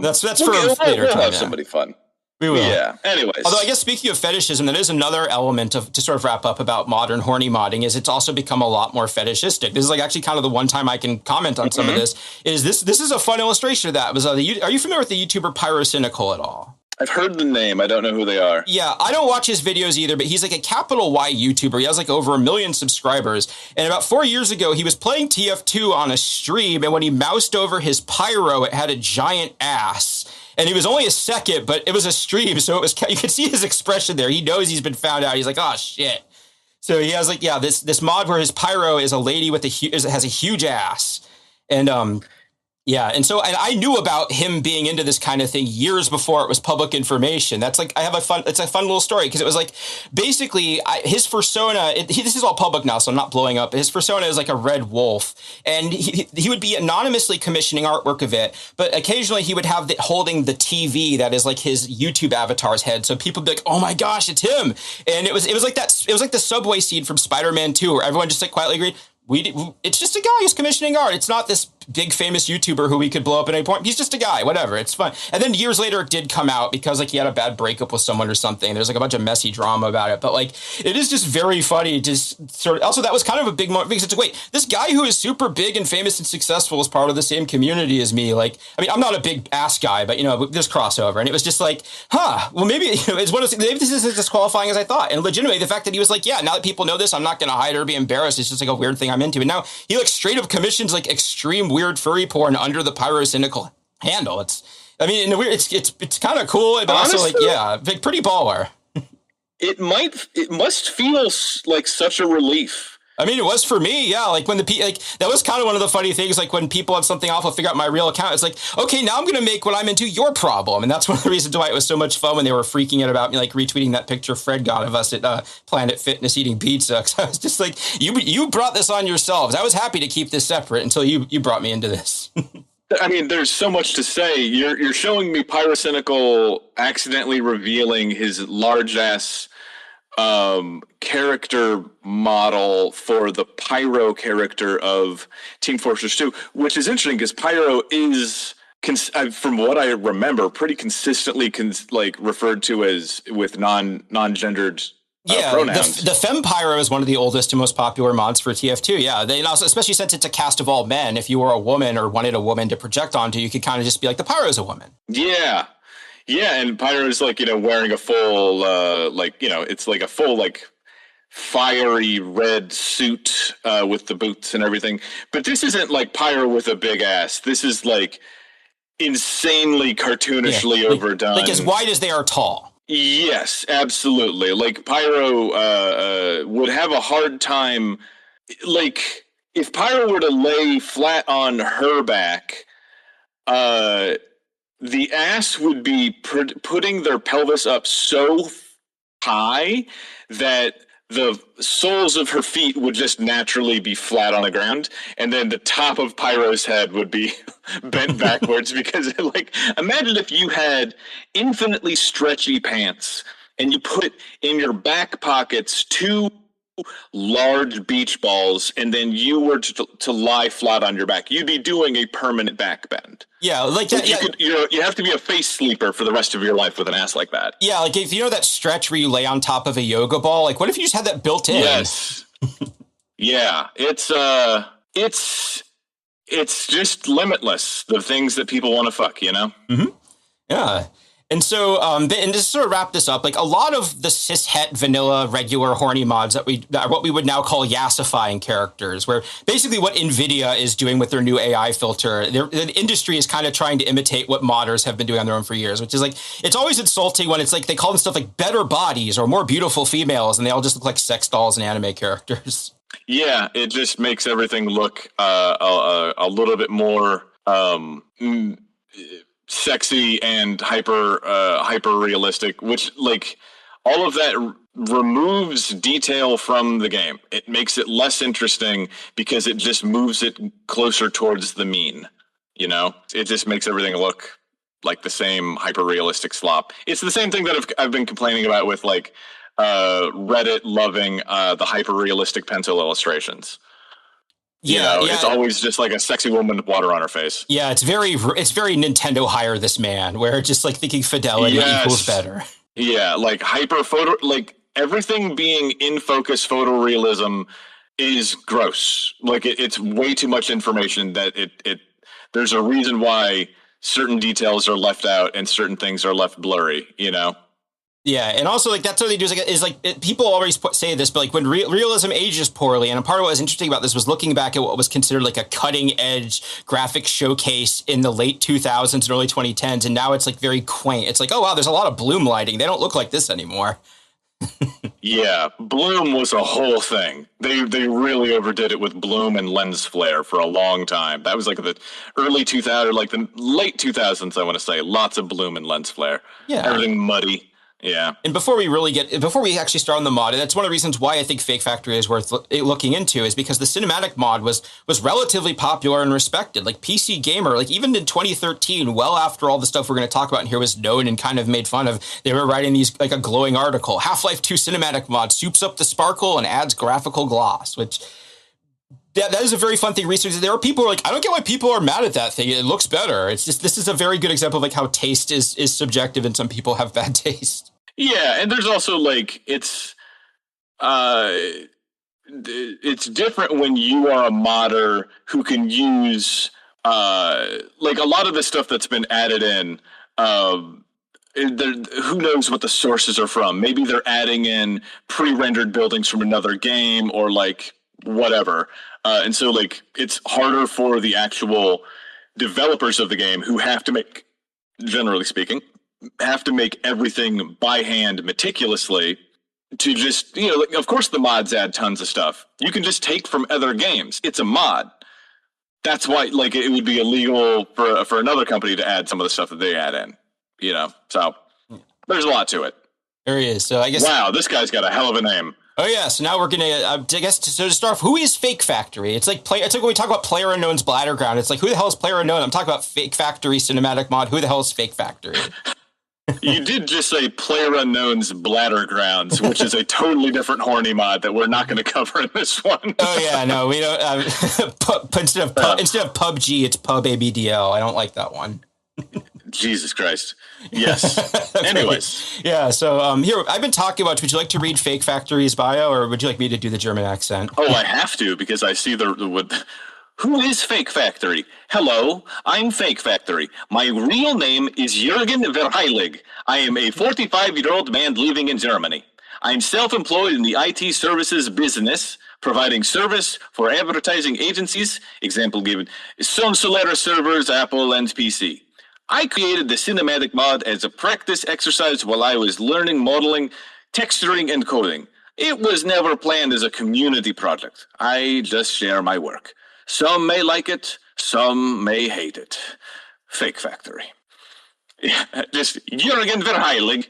That's for later. We'll have somebody fun. We will. Yeah. Anyways. Although I guess speaking of fetishism, that is another element to sort of wrap up about modern horny modding, is it's also become a lot more fetishistic. This is like actually kind of the one time I can comment on some of this. This is a fun illustration of that. Are you familiar with the YouTuber Pyrocynical at all? I've heard the name. I don't know who they are. Yeah, I don't watch his videos either, but he's like a capital Y YouTuber. He has like over 1 million subscribers. And about 4 years ago, he was playing TF2 on a stream, and when he moused over his pyro, it had a giant ass. And he was only a second, but it was a stream, so you could see his expression there. He knows he's been found out. He's like, oh shit. So he has like, yeah, this mod where his pyro is a lady with has a huge ass. And yeah, and I knew about him being into this kind of thing years before it was public information. That's like, it's a fun little story, because it was like, basically his persona, this is all public now, so I'm not blowing up. His persona is like a red wolf, and he would be anonymously commissioning artwork of it, but occasionally he would have holding the TV that is like his YouTube avatar's head. So people would be like, oh my gosh, it's him. And it was like that. It was like the subway scene from Spider-Man 2, where everyone just like quietly agreed, it's just a guy who's commissioning art. It's not this big famous YouTuber who we could blow up at any point. He's just a guy, whatever. It's fun. And then years later, it did come out because like he had a bad breakup with someone or something. There's like a bunch of messy drama about it. But like, it is just very funny. Just sort of, also, that was kind of a big moment because it's like, wait, this guy who is super big and famous and successful is part of the same community as me. Like, I mean, I'm not a big ass guy, but, you know, there's crossover. And it was just like, well, maybe, you know, maybe this isn't as disqualifying as I thought. And legitimately, the fact that he was like, yeah, now that people know this, I'm not going to hide or be embarrassed. It's just like a weird thing I'm into. And now he like straight up commissions like extreme weird furry porn under the pyrocynical handle. I mean, it's kind of cool, but honestly, also like, yeah, like pretty baller. It must feel like such a relief. I mean, it was for me, yeah. Like when that was kind of one of the funny things. Like when people on something awful figure out my real account, it's like, okay, now I'm going to make what I'm into your problem, and that's one of the reasons why it was so much fun when they were freaking out about me, like retweeting that picture Fred got of us at Planet Fitness eating pizza. Because I was just like, you brought this on yourselves. I was happy to keep this separate until you brought me into this. I mean, there's so much to say. You're showing me Pyrocynical accidentally revealing his large ass character model for the Pyro character of Team Fortress 2, which is interesting because Pyro is, from what I remember, pretty consistently referred to as with non-gendered pronouns. The Femme Pyro is one of the oldest and most popular mods for TF2. Yeah, they also, especially since it's a cast of all men. If you were a woman or wanted a woman to project onto, you could kind of just be like, the Pyro's a woman. Yeah. Yeah, and Pyro's like, you know, wearing a full, it's like a full, like, fiery red suit with the boots and everything. But this isn't like Pyro with a big ass. This is like insanely cartoonishly overdone. Like as wide as they are tall. Yes, absolutely. Like Pyro would have a hard time, like if Pyro were to lay flat on her back, the ass would be putting their pelvis up so high that the soles of her feet would just naturally be flat on the ground, and then the top of Pyro's head would be bent backwards because, like, imagine if you had infinitely stretchy pants and you put in your back pockets 2 large beach balls, and then you were to lie flat on your back. You'd be doing a permanent back bend. Yeah, like that. You have to be a face sleeper for the rest of your life with an ass like that. Yeah, like if you know that stretch where you lay on top of a yoga ball, like what if you just had that built in? Yes. Yeah, it's just limitless, the things that people want to fuck, you know? Mm-hmm. Yeah. And so, and to sort of wrap this up, like a lot of the cishet, vanilla, regular, horny mods that what we would now call yassifying characters, where basically what NVIDIA is doing with their new AI filter, the industry is kind of trying to imitate what modders have been doing on their own for years, which is like, it's always insulting when it's like, they call them stuff like better bodies or more beautiful females, and they all just look like sex dolls and anime characters. Yeah, it just makes everything look a little bit more sexy and hyper realistic, which like all of that removes detail from the game. It makes it less interesting because it just moves it closer towards the mean, you know? It just makes everything look like the same hyper realistic slop. It's the same thing that I've been complaining about with like Reddit loving the hyper realistic pencil illustrations. It's always just like a sexy woman with water on her face. Yeah, it's very Nintendo hire this man, where just like thinking fidelity equals better. Yeah, like hyper photo, like everything being in focus photorealism is gross. Like it's way too much information that it there's a reason why certain details are left out and certain things are left blurry, you know? Yeah, and also like that's what they do is people always say this, but like when realism ages poorly, and part of what was interesting about this was looking back at what was considered like a cutting edge graphic showcase in the late 2000s and early 2010s, and now it's like very quaint. It's like, oh wow, there's a lot of bloom lighting. They don't look like this anymore. Yeah, bloom was a whole thing. They really overdid it with bloom and lens flare for a long time. That was like the early 2000s, like the late 2000s, I want to say. Lots of bloom and lens flare. Yeah, everything muddy. Yeah. And before we actually start on the mod, and that's one of the reasons why I think FakeFactory is worth looking into, is because the cinematic mod was relatively popular and respected. Like PC Gamer, like even in 2013, well after all the stuff we're going to talk about in here was known and kind of made fun of, they were writing these like a glowing article. Half-Life 2 cinematic mod soups up the sparkle and adds graphical gloss, which Yeah, that is a very fun thing. Research. There are people who are like, I don't get why people are mad at that thing. It looks better. It's just, this is a very good example of like how taste is subjective, and some people have bad taste. Yeah, and there's also like it's different when you are a modder who can use like a lot of the stuff that's been added in. Who knows what the sources are from? Maybe they're adding in pre-rendered buildings from another game or like whatever, and so like it's harder for the actual developers of the game who have to make, generally speaking, have to make everything by hand meticulously. To just, you know, like, of course the mods add tons of stuff. You can just take from other games. It's a mod. That's why, like, it would be illegal for another company to add some of the stuff that they add in. You know, so there's a lot to it. There he is. So I guess. Wow, this guy's got a hell of a name. Oh yeah. So now we're gonna, I guess, to start off, who is FakeFactory? It's like It's like when we talk about PlayerUnknown's Bladderground. It's like, who the hell is PlayerUnknown? I'm talking about FakeFactory cinematic mod. Who the hell is FakeFactory? You did just say PlayerUnknown's Bladdergrounds, which is a totally different horny mod that we're not going to cover in this one. Oh yeah, no, we don't. Instead of PUBG, it's PubABDL. I don't like that one. Jesus Christ. Yes. Anyways. Yeah. So here, I've been talking about. Would you like to read FakeFactory's bio, or would you like me to do the German accent? Oh, I have to, because I see Who is FakeFactory? Hello, I'm FakeFactory. My real name is Jürgen Verheilig. I am a 45-year-old man living in Germany. I'm self-employed in the IT services business, providing service for advertising agencies, example given, Sun Solaris servers, Apple, and PC. I created the cinematic mod as a practice exercise while I was learning modeling, texturing, and coding. It was never planned as a community project. I just share my work. Some may like it, some may hate it. FakeFactory. Yeah, just Jürgen Verheilig.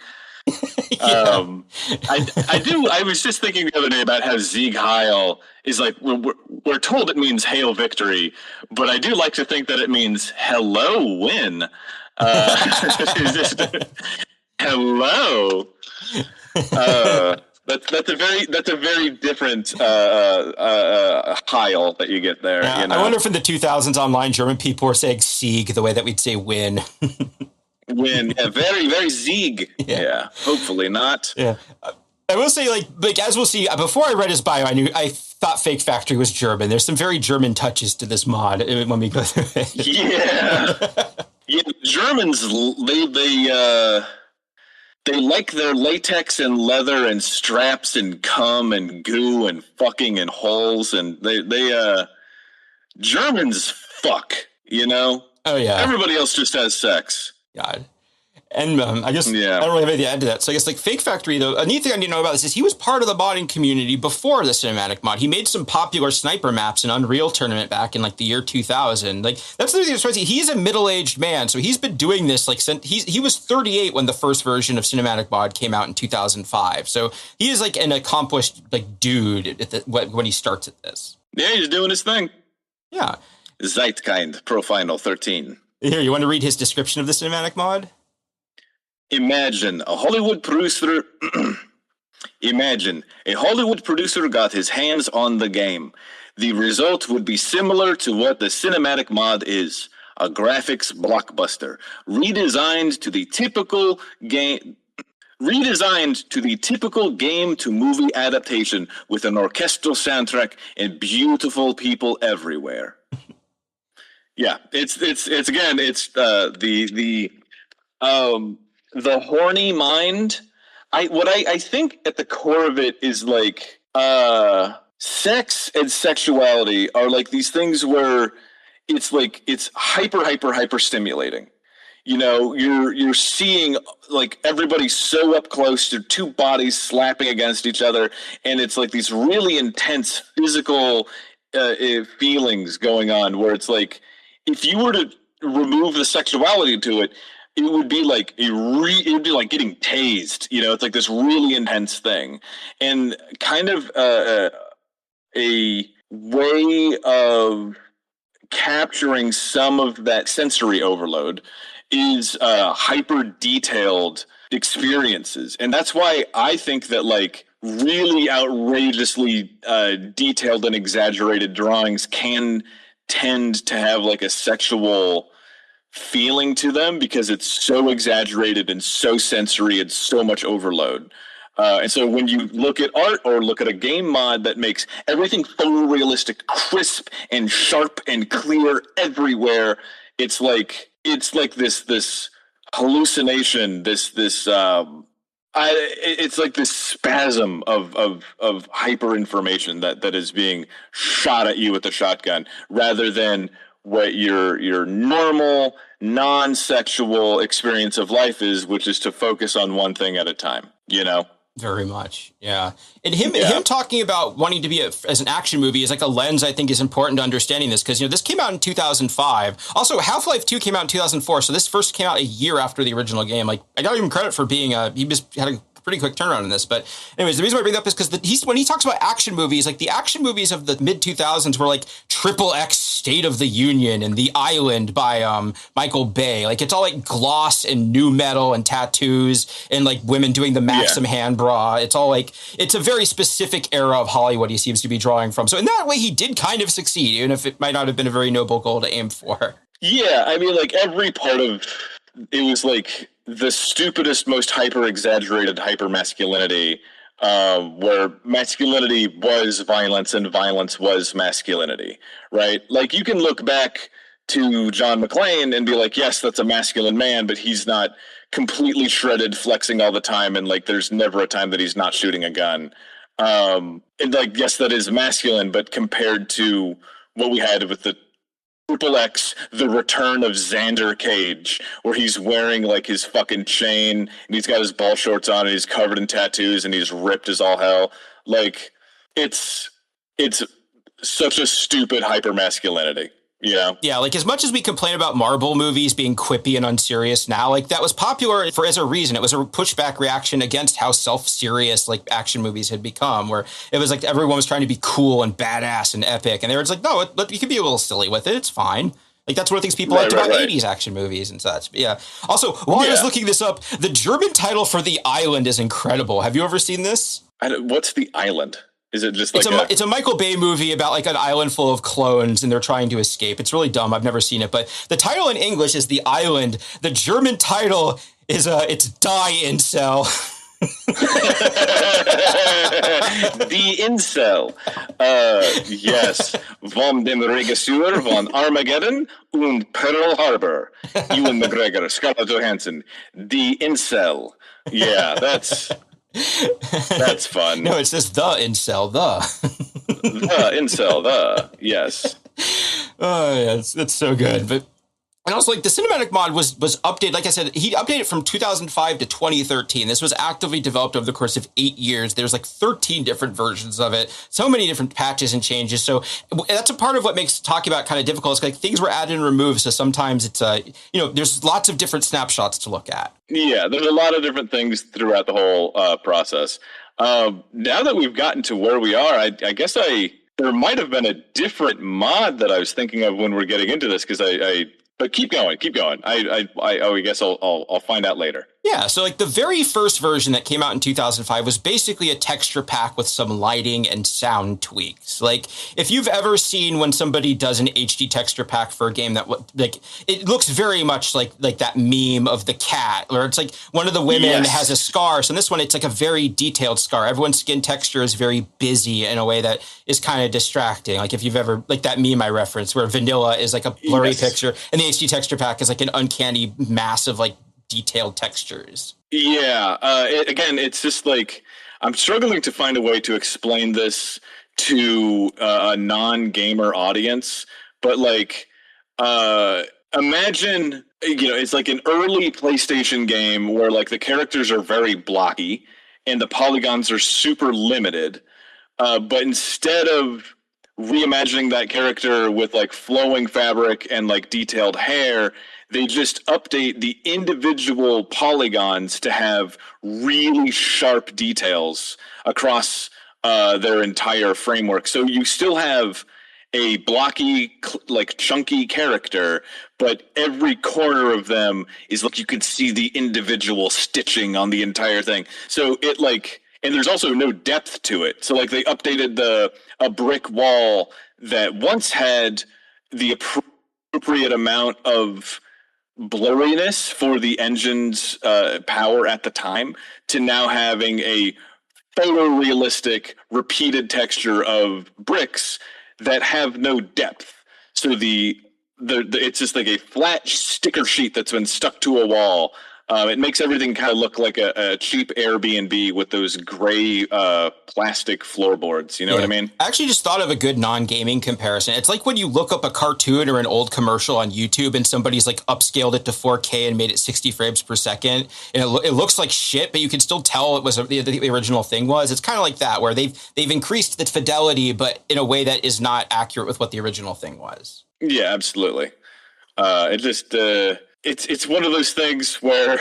I was just thinking the other day about how Sieg Heil is like, we're told it means hail victory, but I do like to think that it means hello win. Just, hello. That's a very different Heil that you get there. Yeah, you know? I wonder if in the 2000s online German people were saying Sieg the way that we'd say win. Win, yeah, very, very Sieg. Yeah, hopefully not. Yeah, I will say, like as we'll see, before I read his bio, I thought FakeFactory was German. There's some very German touches to this mod when we go through it. Yeah, Germans, they like their latex and leather and straps and cum and goo and fucking and holes, and they Germans fuck, you know? Oh yeah. Everybody else just has sex. God. And I guess I don't really have anything to add to that. So I guess like FakeFactory, though, a neat thing I didn't know about this is he was part of the modding community before the cinematic mod. He made some popular sniper maps in Unreal Tournament back in like the year 2000. Like that's the thing that's crazy. He's a middle-aged man, so he's been doing this like since he was 38 when the first version of cinematic mod came out in 2005. So he is like an accomplished like dude when he starts at this. Yeah, he's doing his thing. Yeah. Zeitkind, Pro Final 13. Here, you want to read his description of the cinematic mod? Imagine a Hollywood producer got his hands on the game. The result would be similar to what the cinematic mod is, a graphics blockbuster, redesigned to the typical game to movie adaptation with an orchestral soundtrack and beautiful people everywhere. Yeah, it's the horny mind. I think at the core of it is like sex and sexuality are like these things where it's like it's hyper stimulating. You know, you're seeing like everybody so up close to two bodies slapping against each other, and it's like these really intense physical feelings going on where it's like if you were to remove the sexuality to it, it would be like it would be like getting tased. You know, it's like this really intense thing, and kind of a way of capturing some of that sensory overload is hyper detailed experiences, and that's why I think that like really outrageously detailed and exaggerated drawings can tend to have like a sexual feeling to them because it's so exaggerated and so sensory and so much overload. And so when you look at art or look at a game mod that makes everything photorealistic, crisp and sharp and clear everywhere, it's like this hallucination, it's like this spasm of hyper information that is being shot at you with a shotgun, rather than what your normal non-sexual experience of life is, which is to focus on one thing at a time, you know? Very much. Yeah. And him talking about wanting to be as an action movie is like a lens I think is important to understanding this, because, you know, this came out in 2005. Also, Half-Life 2 came out in 2004. So this first came out a year after the original game. Like, I got him credit for being he just had a pretty quick turnaround in this. But anyways, the reason why I bring that up is because when he talks about action movies, like the action movies of the mid 2000s were like XXX State of the Union and The Island by Michael Bay. Like, it's all like gloss and new metal and tattoos and like women doing the Maxim hand bra. It's all like, it's a very specific era of Hollywood he seems to be drawing from. So in that way, he did kind of succeed, even if it might not have been a very noble goal to aim for. Yeah, I mean, like every part of it was like the stupidest, most hyper-exaggerated hyper-masculinity, where masculinity was violence and violence was masculinity, right? Like, you can look back to John McClane and be like, yes, that's a masculine man, but he's not completely shredded, flexing all the time, and like there's never a time that he's not shooting a gun. And like, yes, that is masculine, but compared to what we had with the XXX, the return of Xander Cage, where he's wearing like his fucking chain and he's got his ball shorts on and he's covered in tattoos and he's ripped as all hell. Like, it's such a stupid hyper masculinity, you know? Yeah, like as much as we complain about Marvel movies being quippy and unserious now, like that was popular as a reason. It was a pushback reaction against how self-serious like action movies had become, where it was like everyone was trying to be cool and badass and epic. And they were just like, no, you can be a little silly with it. It's fine. Like, that's one of the things people liked about 80s action movies and such. But yeah. Also, while I was looking this up, the German title for The Island is incredible. Have you ever seen this? What's The Island? Is it just like it's a Michael Bay movie about like an island full of clones and they're trying to escape. It's really dumb. I've never seen it, but the title in English is The Island. The German title is it's Die Incel. The Incel. Yes. Von dem Regisseur von Armageddon und Pearl Harbor. Ewan McGregor, Scarlett Johansson. The Incel. Yeah, that's fun. No, it's just the incel, the incel, yes. Oh, yeah, that's so good. But and also, like, the cinematic mod was updated. Like I said, he updated from 2005 to 2013. This was actively developed over the course of 8 years. There's like 13 different versions of it, so many different patches and changes. So that's a part of what makes talking about kind of difficult. It's like things were added and removed. So sometimes it's, there's lots of different snapshots to look at. Yeah, there's a lot of different things throughout the whole process. Now that we've gotten to where we are, I guess there might have been a different mod that I was thinking of when we're getting into this, because but keep going. I guess I'll find out later. Yeah, so like the very first version that came out in 2005 was basically a texture pack with some lighting and sound tweaks. Like, if you've ever seen when somebody does an HD texture pack for a game that like it looks very much like that meme of the cat, where it's like one of the women has a scar. So in this one, it's like a very detailed scar. Everyone's skin texture is very busy in a way that is kind of distracting. Like if you've ever, like that meme I referenced where vanilla is like a blurry picture and the HD texture pack is like an uncanny mass of like detailed textures. Yeah. Again, it's just like I'm struggling to find a way to explain this to a non-gamer audience, but like imagine, it's like an early PlayStation game where like the characters are very blocky and the polygons are super limited, but instead of reimagining that character with like flowing fabric and like detailed hair, they just update the individual polygons to have really sharp details across their entire framework. So you still have a blocky, like chunky character, but every corner of them is like you can see the individual stitching on the entire thing. So and there's also no depth to it. So like they updated a brick wall that once had the appropriate amount of blurriness for the engine's power at the time to now having a photorealistic repeated texture of bricks that have no depth. So it's just like a flat sticker sheet that's been stuck to a wall. It makes everything kind of look like a cheap Airbnb with those gray plastic floorboards. You know what I mean? I actually just thought of a good non-gaming comparison. It's like when you look up a cartoon or an old commercial on YouTube and somebody's like upscaled it to 4K and made it 60 frames per second. And it looks like shit, but you can still tell it was the original thing was. It's kind of like that, where they've increased the fidelity, but in a way that is not accurate with what the original thing was. Yeah, absolutely. It's one of those things where,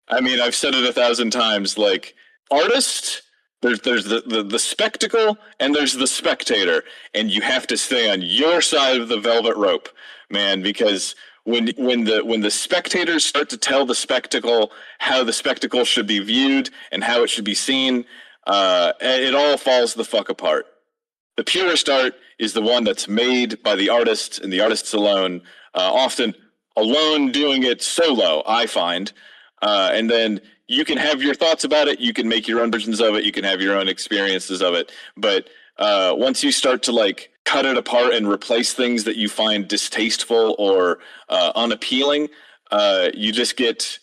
I mean, I've said it 1,000 times, like, artist, there's the spectacle and there's the spectator, and you have to stay on your side of the velvet rope, man, because when the spectators start to tell the spectacle how the spectacle should be viewed and how it should be seen, it all falls the fuck apart. The purest art is the one that's made by the artist and the artists alone, often alone doing it solo, I find. And then you can have your thoughts about it. You can make your own versions of it. You can have your own experiences of it. But once you start to like cut it apart and replace things that you find distasteful or unappealing, you get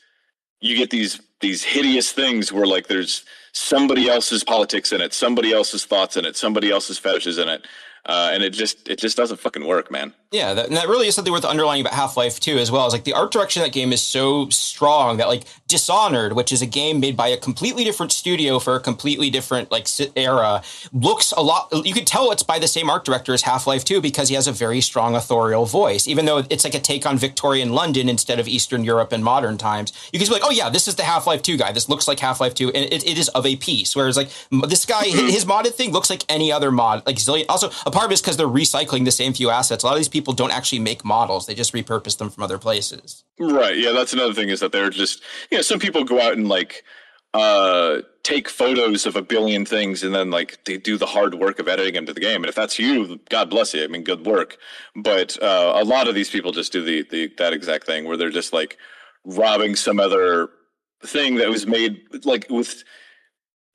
these hideous things where like there's somebody else's politics in it, somebody else's thoughts in it, somebody else's fetishes in it. And it just doesn't fucking work, man. Yeah, that really is something worth underlining about Half-Life 2 as well. Is like the art direction of that game is so strong that like Dishonored, which is a game made by a completely different studio for a completely different like era, looks a lot. You could tell it's by the same art director as Half-Life 2 because he has a very strong authorial voice, even though it's like a take on Victorian London instead of Eastern Europe and modern times. You can be like, oh yeah, this is the Half-Life 2 guy. This looks like Half-Life 2, and it is of a piece. Whereas like this guy, his modded thing looks like any other mod, like zillion. Also, a part of it is because they're recycling the same few assets. A lot of these people don't actually make models. They just repurpose them from other places. Right. Yeah, that's another thing is that they're just, some people go out and like take photos of a billion things and then like they do the hard work of editing them to the game. And if that's you, God bless you. I mean, good work. But a lot of these people just do that exact thing where they're just like robbing some other thing that was made like with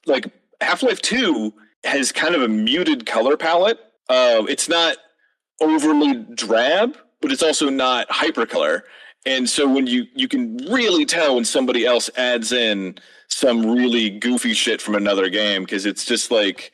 like Half-Life 2 has kind of a muted color palette. It's not overly drab, but it's also not hypercolor. And so when you can really tell when somebody else adds in some really goofy shit from another game, because it's just like,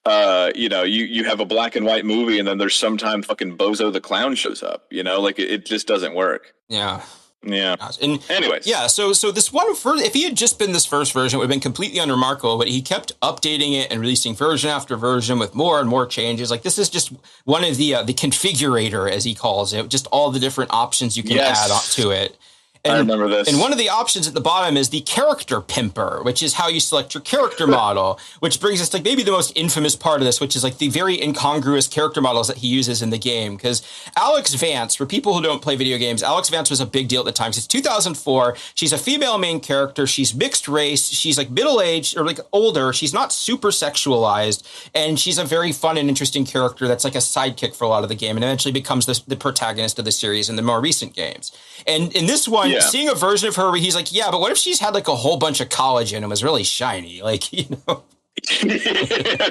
you have a black and white movie and then there's sometime fucking Bozo the Clown shows up, like it just doesn't work. Yeah. Yeah. And anyways. Yeah. So this one, if he had just been this first version, it would have been completely unremarkable, but he kept updating it and releasing version after version with more and more changes. Like this is just one of the configurator, as he calls it, just all the different options you can add on to it. And, I remember this. And one of the options at the bottom is the character pimper, which is how you select your character model, which brings us to like maybe the most infamous part of this, which is like the very incongruous character models that he uses in the game. Because Alyx Vance, for people who don't play video games, Alyx Vance was a big deal at the time. It's 2004. She's a female main character. She's mixed race. She's like middle-aged or like older. She's not super sexualized. And she's a very fun and interesting character that's like a sidekick for a lot of the game and eventually becomes the protagonist of the series in the more recent games. And in this one, seeing a version of her where he's like, yeah, but what if she's had like a whole bunch of collagen and was really shiny? Like, Yeah,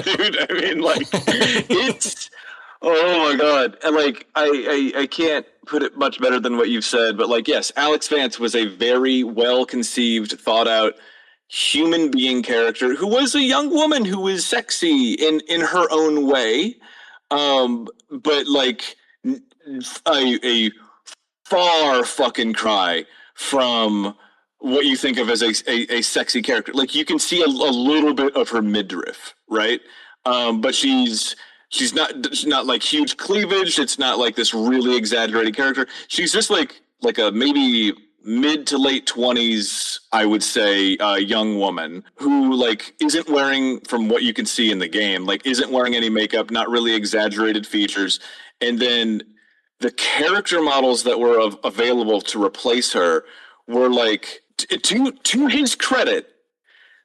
dude. I mean, like, it's, oh my God. And like, I can't put it much better than what you've said, but like, yes, Alyx Vance was a very well-conceived, thought-out human being character who was a young woman who was sexy in her own way. But like a far fucking cry from what you think of as a sexy character. Like you can see a little bit of her midriff, right? But she's not like huge cleavage. It's not like this really exaggerated character. She's just like a maybe mid to late 20s, I would say, young woman who like isn't wearing, from what you can see in the game, like isn't wearing any makeup, not really exaggerated features. And then the character models that were available to replace her were like, to his credit,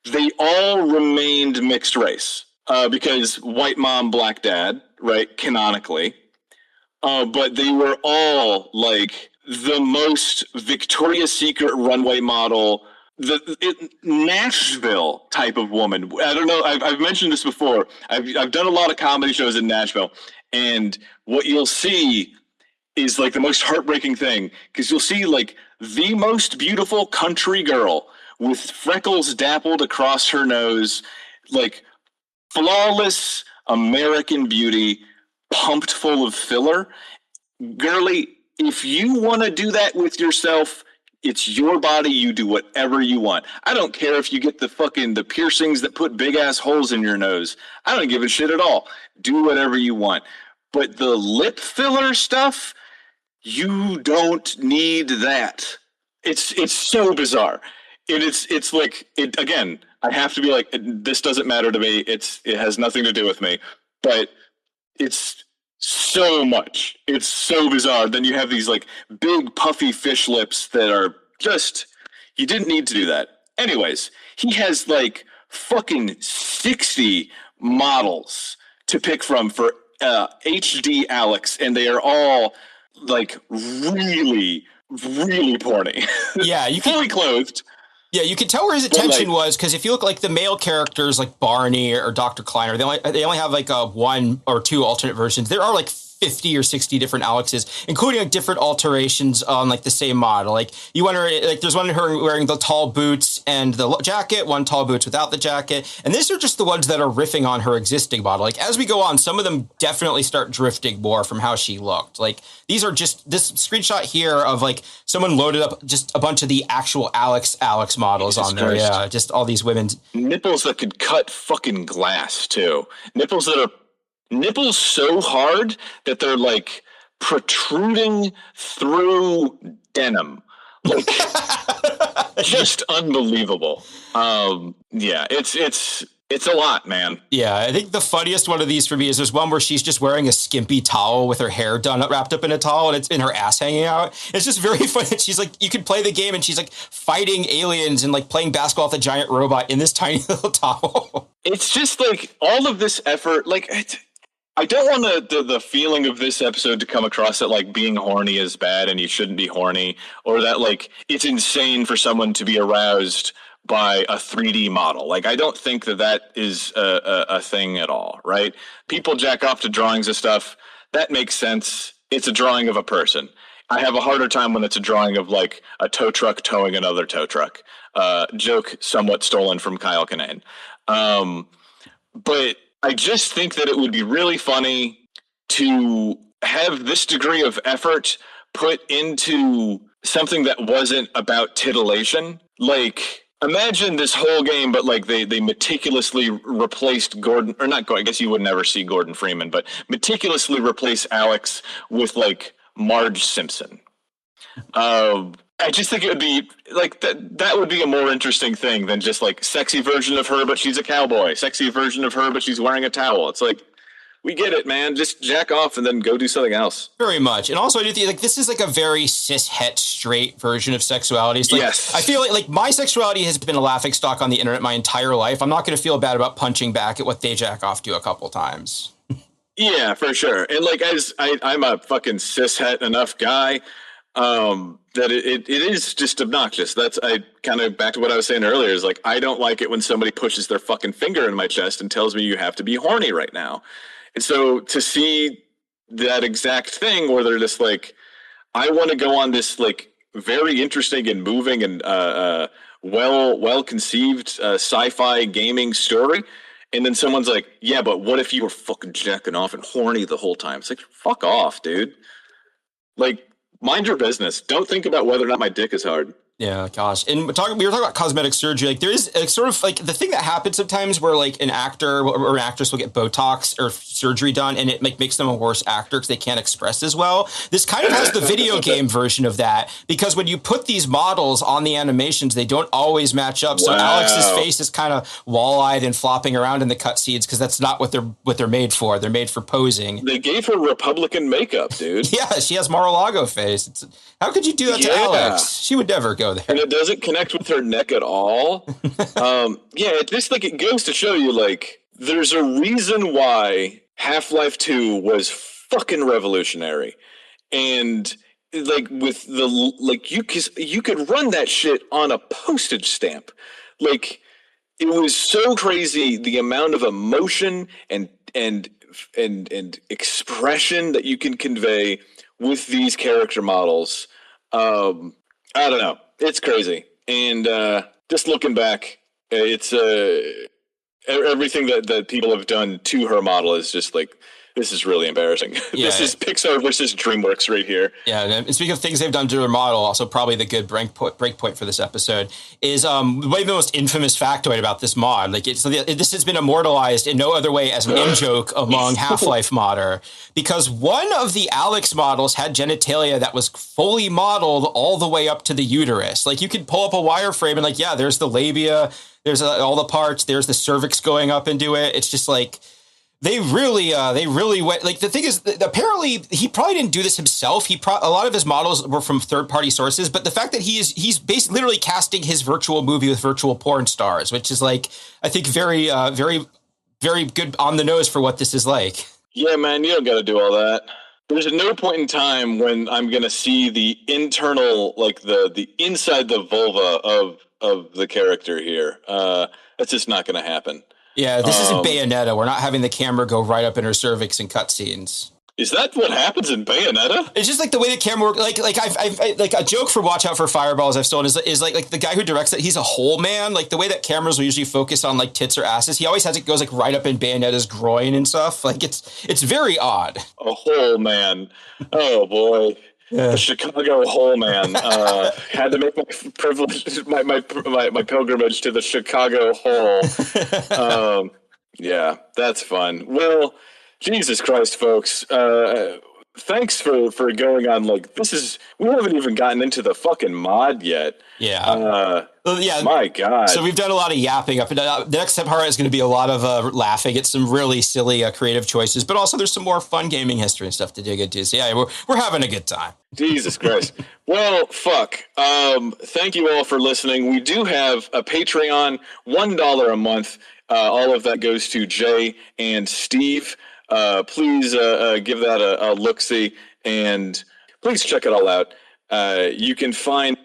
they all remained mixed race because white mom, black dad, right? Canonically. But they were all like the most Victoria's Secret runway model, Nashville type of woman. I don't know. I've mentioned this before. I've done a lot of comedy shows in Nashville, and what you'll see is like the most heartbreaking thing, because you'll see like the most beautiful country girl with freckles dappled across her nose, like flawless American beauty, pumped full of filler. Girly, if you want to do that with yourself, it's your body. You do whatever you want. I don't care if you get the piercings that put big ass holes in your nose. I don't give a shit at all. Do whatever you want. But the lip filler stuff, you don't need that. It's so bizarre. It's like, again, I have to be like, this doesn't matter to me. It has nothing to do with me. But it's so much. It's so bizarre. Then you have these like big puffy fish lips that are just, you didn't need to do that. Anyways, he has like fucking 60 models to pick from for HD Alyx, and they are all like really, really porny. Yeah, you can fully clothed. Yeah, you can tell where his attention was, because if you look like the male characters like Barney or Dr. Kleiner, they only have like one or two alternate versions. There are like 50 or 60 different Alyxes, including like different alterations on like the same model. Like you wonder, like there's one of her wearing the tall boots and the jacket, one tall boots without the jacket. And these are just the ones that are riffing on her existing model. Like as we go on, some of them definitely start drifting more from how she looked. Like these are just this screenshot here of like someone loaded up just a bunch of the actual Alyx models Jesus on there. Christ. Yeah, just all these women's nipples that could cut fucking glass too. Nipples so hard that they're like protruding through denim. Like just unbelievable. Yeah, it's a lot, man. Yeah, I think the funniest one of these for me is there's one where she's just wearing a skimpy towel with her hair wrapped up in a towel, and it's in her ass hanging out. It's just very funny. She's like, you can play the game and she's like fighting aliens and like playing basketball with a giant robot in this tiny little towel. It's just like all of this effort, like I don't want the feeling of this episode to come across that like being horny is bad and you shouldn't be horny, or that like it's insane for someone to be aroused by a 3D model. Like I don't think that is a thing at all, right? People jack off to drawings of stuff. That makes sense. It's a drawing of a person. I have a harder time when it's a drawing of like a tow truck towing another tow truck. Joke somewhat stolen from Kyle Kinane. But I just think that it would be really funny to have this degree of effort put into something that wasn't about titillation. Like, imagine this whole game, but like they meticulously replaced Gordon, or not Gordon, I guess you would never see Gordon Freeman, but meticulously replace Alyx with like Marge Simpson. I just think it would be like that would be a more interesting thing than just like sexy version of her, but she's a cowboy. Sexy version of her, but she's wearing a towel. It's like, we get it, man. Just jack off and then go do something else. Very much. And also I do think like this is like a very cis het straight version of sexuality. It's like, yes. I feel like my sexuality has been a laughingstock on the internet my entire life. I'm not going to feel bad about punching back at what they jack off to a couple times. Yeah, for sure. And like I'm a fucking cis het enough guy. That it is just obnoxious. That's kind of back to what I was saying earlier, is like, I don't like it when somebody pushes their fucking finger in my chest and tells me you have to be horny right now. And so to see that exact thing where they're just like, I want to go on this like very interesting and moving and well conceived sci-fi gaming story. And then someone's like, yeah, but what if you were fucking jacking off and horny the whole time? It's like, fuck off, dude. Like, mind your business. Don't think about whether or not my dick is hard. Yeah, gosh. And we were talking about cosmetic surgery. Like there is sort of like the thing that happens sometimes where like an actor or an actress will get Botox or surgery done and it makes them a worse actor because they can't express as well. This kind of has the video game version of that, because when you put these models on the animations, they don't always match up. So Alex's face is kind of wall-eyed and flopping around in the cutscenes because that's not what they're made for. They're made for posing. They gave her Republican makeup, dude. Yeah, she has Mar-a-Lago face. How could you do that to Alex? She would never go torso there. And it doesn't connect with her neck at all. It just like it goes to show you like there's a reason why Half-Life 2 was fucking revolutionary. And like with the like you could run that shit on a postage stamp. Like it was so crazy the amount of emotion and expression that you can convey with these character models. I don't know. It's crazy. And just looking back, it's everything that people have done to her model is just like, this is really embarrassing. Yeah, this is Pixar versus DreamWorks right here. Yeah, and speaking of things they've done to their model, also probably the good break point for this episode is maybe the most infamous factoid about this mod. Like this has been immortalized in no other way as an in-joke among Half-Life modder, because one of the Alyx models had genitalia that was fully modeled all the way up to the uterus. Like you could pull up a wireframe and like, yeah, there's the labia, there's all the parts, there's the cervix going up into it. It's just like, They really went, like, the thing is, apparently he probably didn't do this himself. A lot of his models were from third-party sources, but the fact that he's basically literally casting his virtual movie with virtual porn stars, which is like, I think very, very, very good on the nose for what this is like. Yeah, man, you don't got to do all that. There's no point in time when I'm going to see the internal, like the inside the vulva of the character here. That's just not going to happen. Yeah, this isn't Bayonetta. We're not having the camera go right up in her cervix in cutscenes. Is that what happens in Bayonetta? It's just like the way the camera works. Like I've like a joke for Watch Out for Fireballs I've stolen is like the guy who directs it. He's a hole man. Like the way that cameras will usually focus on like tits or asses. He always has it goes like right up in Bayonetta's groin and stuff. Like it's very odd. A hole man. Oh boy. Yeah. The Chicago hole man. Had to make my pilgrimage to the Chicago hole. Yeah, that's fun. Well, Jesus Christ, folks. Thanks for going on. Like, we haven't even gotten into the fucking mod yet. Yeah. My God. So we've done a lot of yapping up. The next part is going to be a lot of laughing at some really silly creative choices, but also there's some more fun gaming history and stuff to dig into. So yeah, we're having a good time. Jesus Christ. Well, fuck. Thank you all for listening. We do have a Patreon, $1 a month. All of that goes to Jay and Steve. Please give that a look-see, and please check it all out. You can find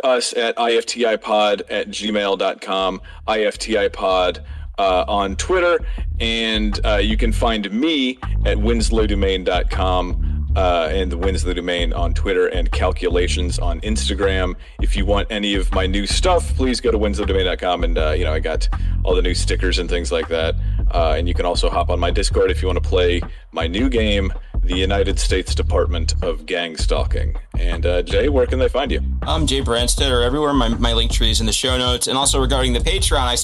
us at iftipod@gmail.com, iftipod on Twitter, and you can find me at winslowdomain.com and the Winslow Domain on Twitter, and Calculations on Instagram. If you want any of my new stuff, please go to winslowdomain.com, and I got all the new stickers and things like that. And you can also hop on my Discord if you want to play my new game, the United States Department of Gang Stalking. And Jay, where can they find you? I'm Jay Brandstetter everywhere. My link tree is in the show notes. And also regarding the Patreon, I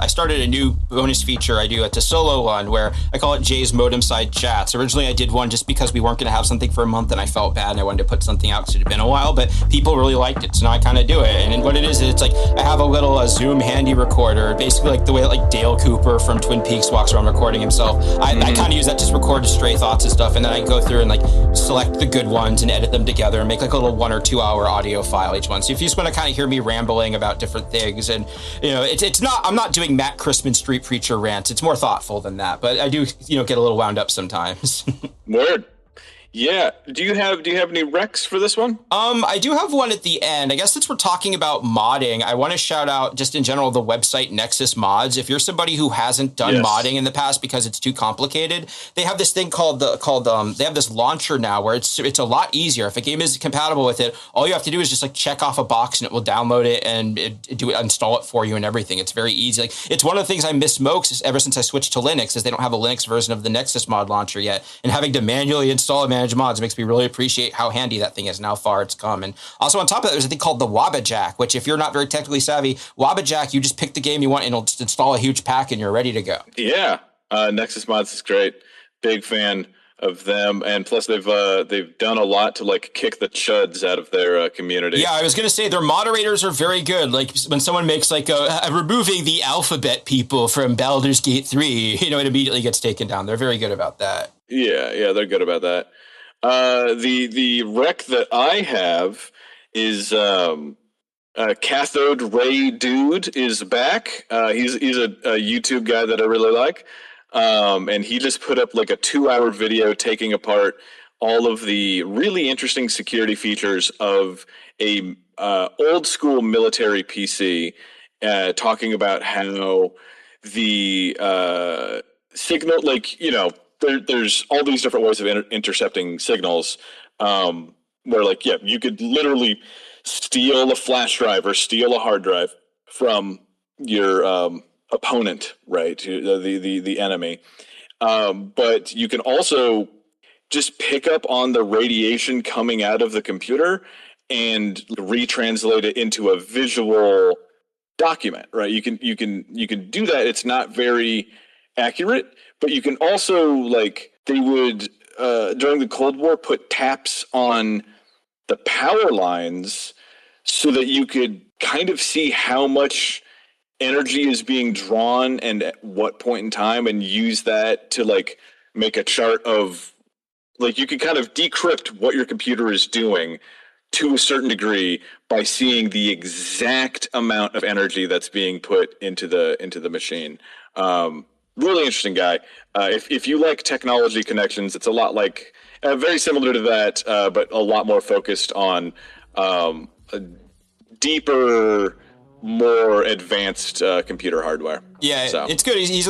started a new bonus feature I do. It's a solo one where I call it Jay's Modem Side Chats. Originally, I did one just because we weren't going to have something for a month, and I felt bad, and I wanted to put something out because it had been a while. But people really liked it, so now I kind of do it. And what it is, it's like I have a little Zoom handy recorder, basically like the way that like Dale Cooper from Twin Peaks walks around recording himself. I kind of use that to just record stray thoughts and stuff, and then I go through and like select the good ones and edit them together and make like a little 1 or 2 hour audio file each one. So if you just want to kind of hear me rambling about different things, and it's not, I'm not doing Matt Crispin Street Preacher rants. It's more thoughtful than that, but I do get a little wound up sometimes. Word. Yeah. Do you have any recs for this one? I do have one at the end. I guess since we're talking about modding, I want to shout out just in general the website Nexus Mods. If you're somebody who hasn't done modding in the past because it's too complicated, they have this thing called they have this launcher now where it's a lot easier. If a game is compatible with it, all you have to do is just like check off a box and it will download it and install it for you and everything. It's very easy. Like it's one of the things I miss most ever since I switched to Linux is they don't have a Linux version of the Nexus Mod launcher yet, and having to manually install it. Manage mods makes me really appreciate how handy that thing is and how far it's come. And also on top of that, there's a thing called the Wabbajack, which if you're not very technically savvy, Wabbajack, you just pick the game you want and it'll just install a huge pack and you're ready to go. Yeah, Nexus Mods is great. Big fan of them, and plus they've done a lot to like kick the chuds out of their community. Yeah, I was gonna say their moderators are very good. Like when someone makes like a removing the alphabet people from Baldur's Gate 3, it immediately gets taken down. They're very good about that. Yeah, they're good about that. The rec that I have is Cathode Ray Dude is back. He's a YouTube guy that I really like. And he just put up like a 2-hour video taking apart all of the really interesting security features of a old school military PC, talking about how the signal, like, there's all these different ways of intercepting signals, where, like, yeah, you could literally steal a flash drive or steal a hard drive from your opponent, right? The enemy. But you can also just pick up on the radiation coming out of the computer and retranslate it into a visual document, right? You can do that. It's not very accurate, but you can also, like, they would during the Cold War put taps on the power lines so that you could kind of see how much energy is being drawn and at what point in time, and use that to, like, make a chart of, like, you could kind of decrypt what your computer is doing to a certain degree by seeing the exact amount of energy that's being put into the machine. Really interesting guy. If you like technology connections, it's a lot like very similar to that, but a lot more focused on a deeper, more advanced computer hardware. Yeah, so it's good. He's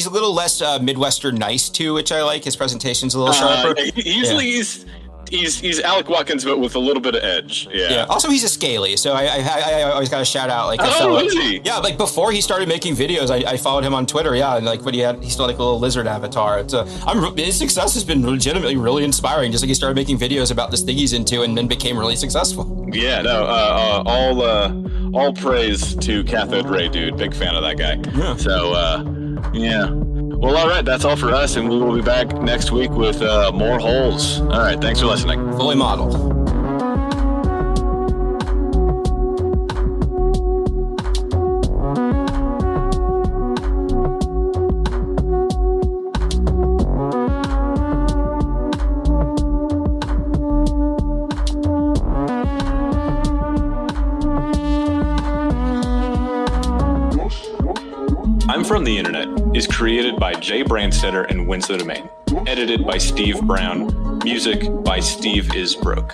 a little less Midwestern nice too, which I like. His presentation's a little sharper. He's Alec Watkins, but with a little bit of edge. Yeah. Also, he's a scaly, so I always got to shout out, like, is he? Yeah, like, before he started making videos, I followed him on Twitter. Yeah, and, like, he's still like a little lizard avatar. It's his success has been legitimately really inspiring. Just like he started making videos about this thing he's into, and then became really successful. Yeah, no, all praise to Cathode Ray Dude. Big fan of that guy. Yeah. So yeah. Well, all right, that's all for us, and we will be back next week with more holes. All right, thanks for listening. Fully modeled. I'm From the Internet is created by jaybrandstetter and Wins the Domain. Edited by Steve Brown. Music by Steve Is Broke.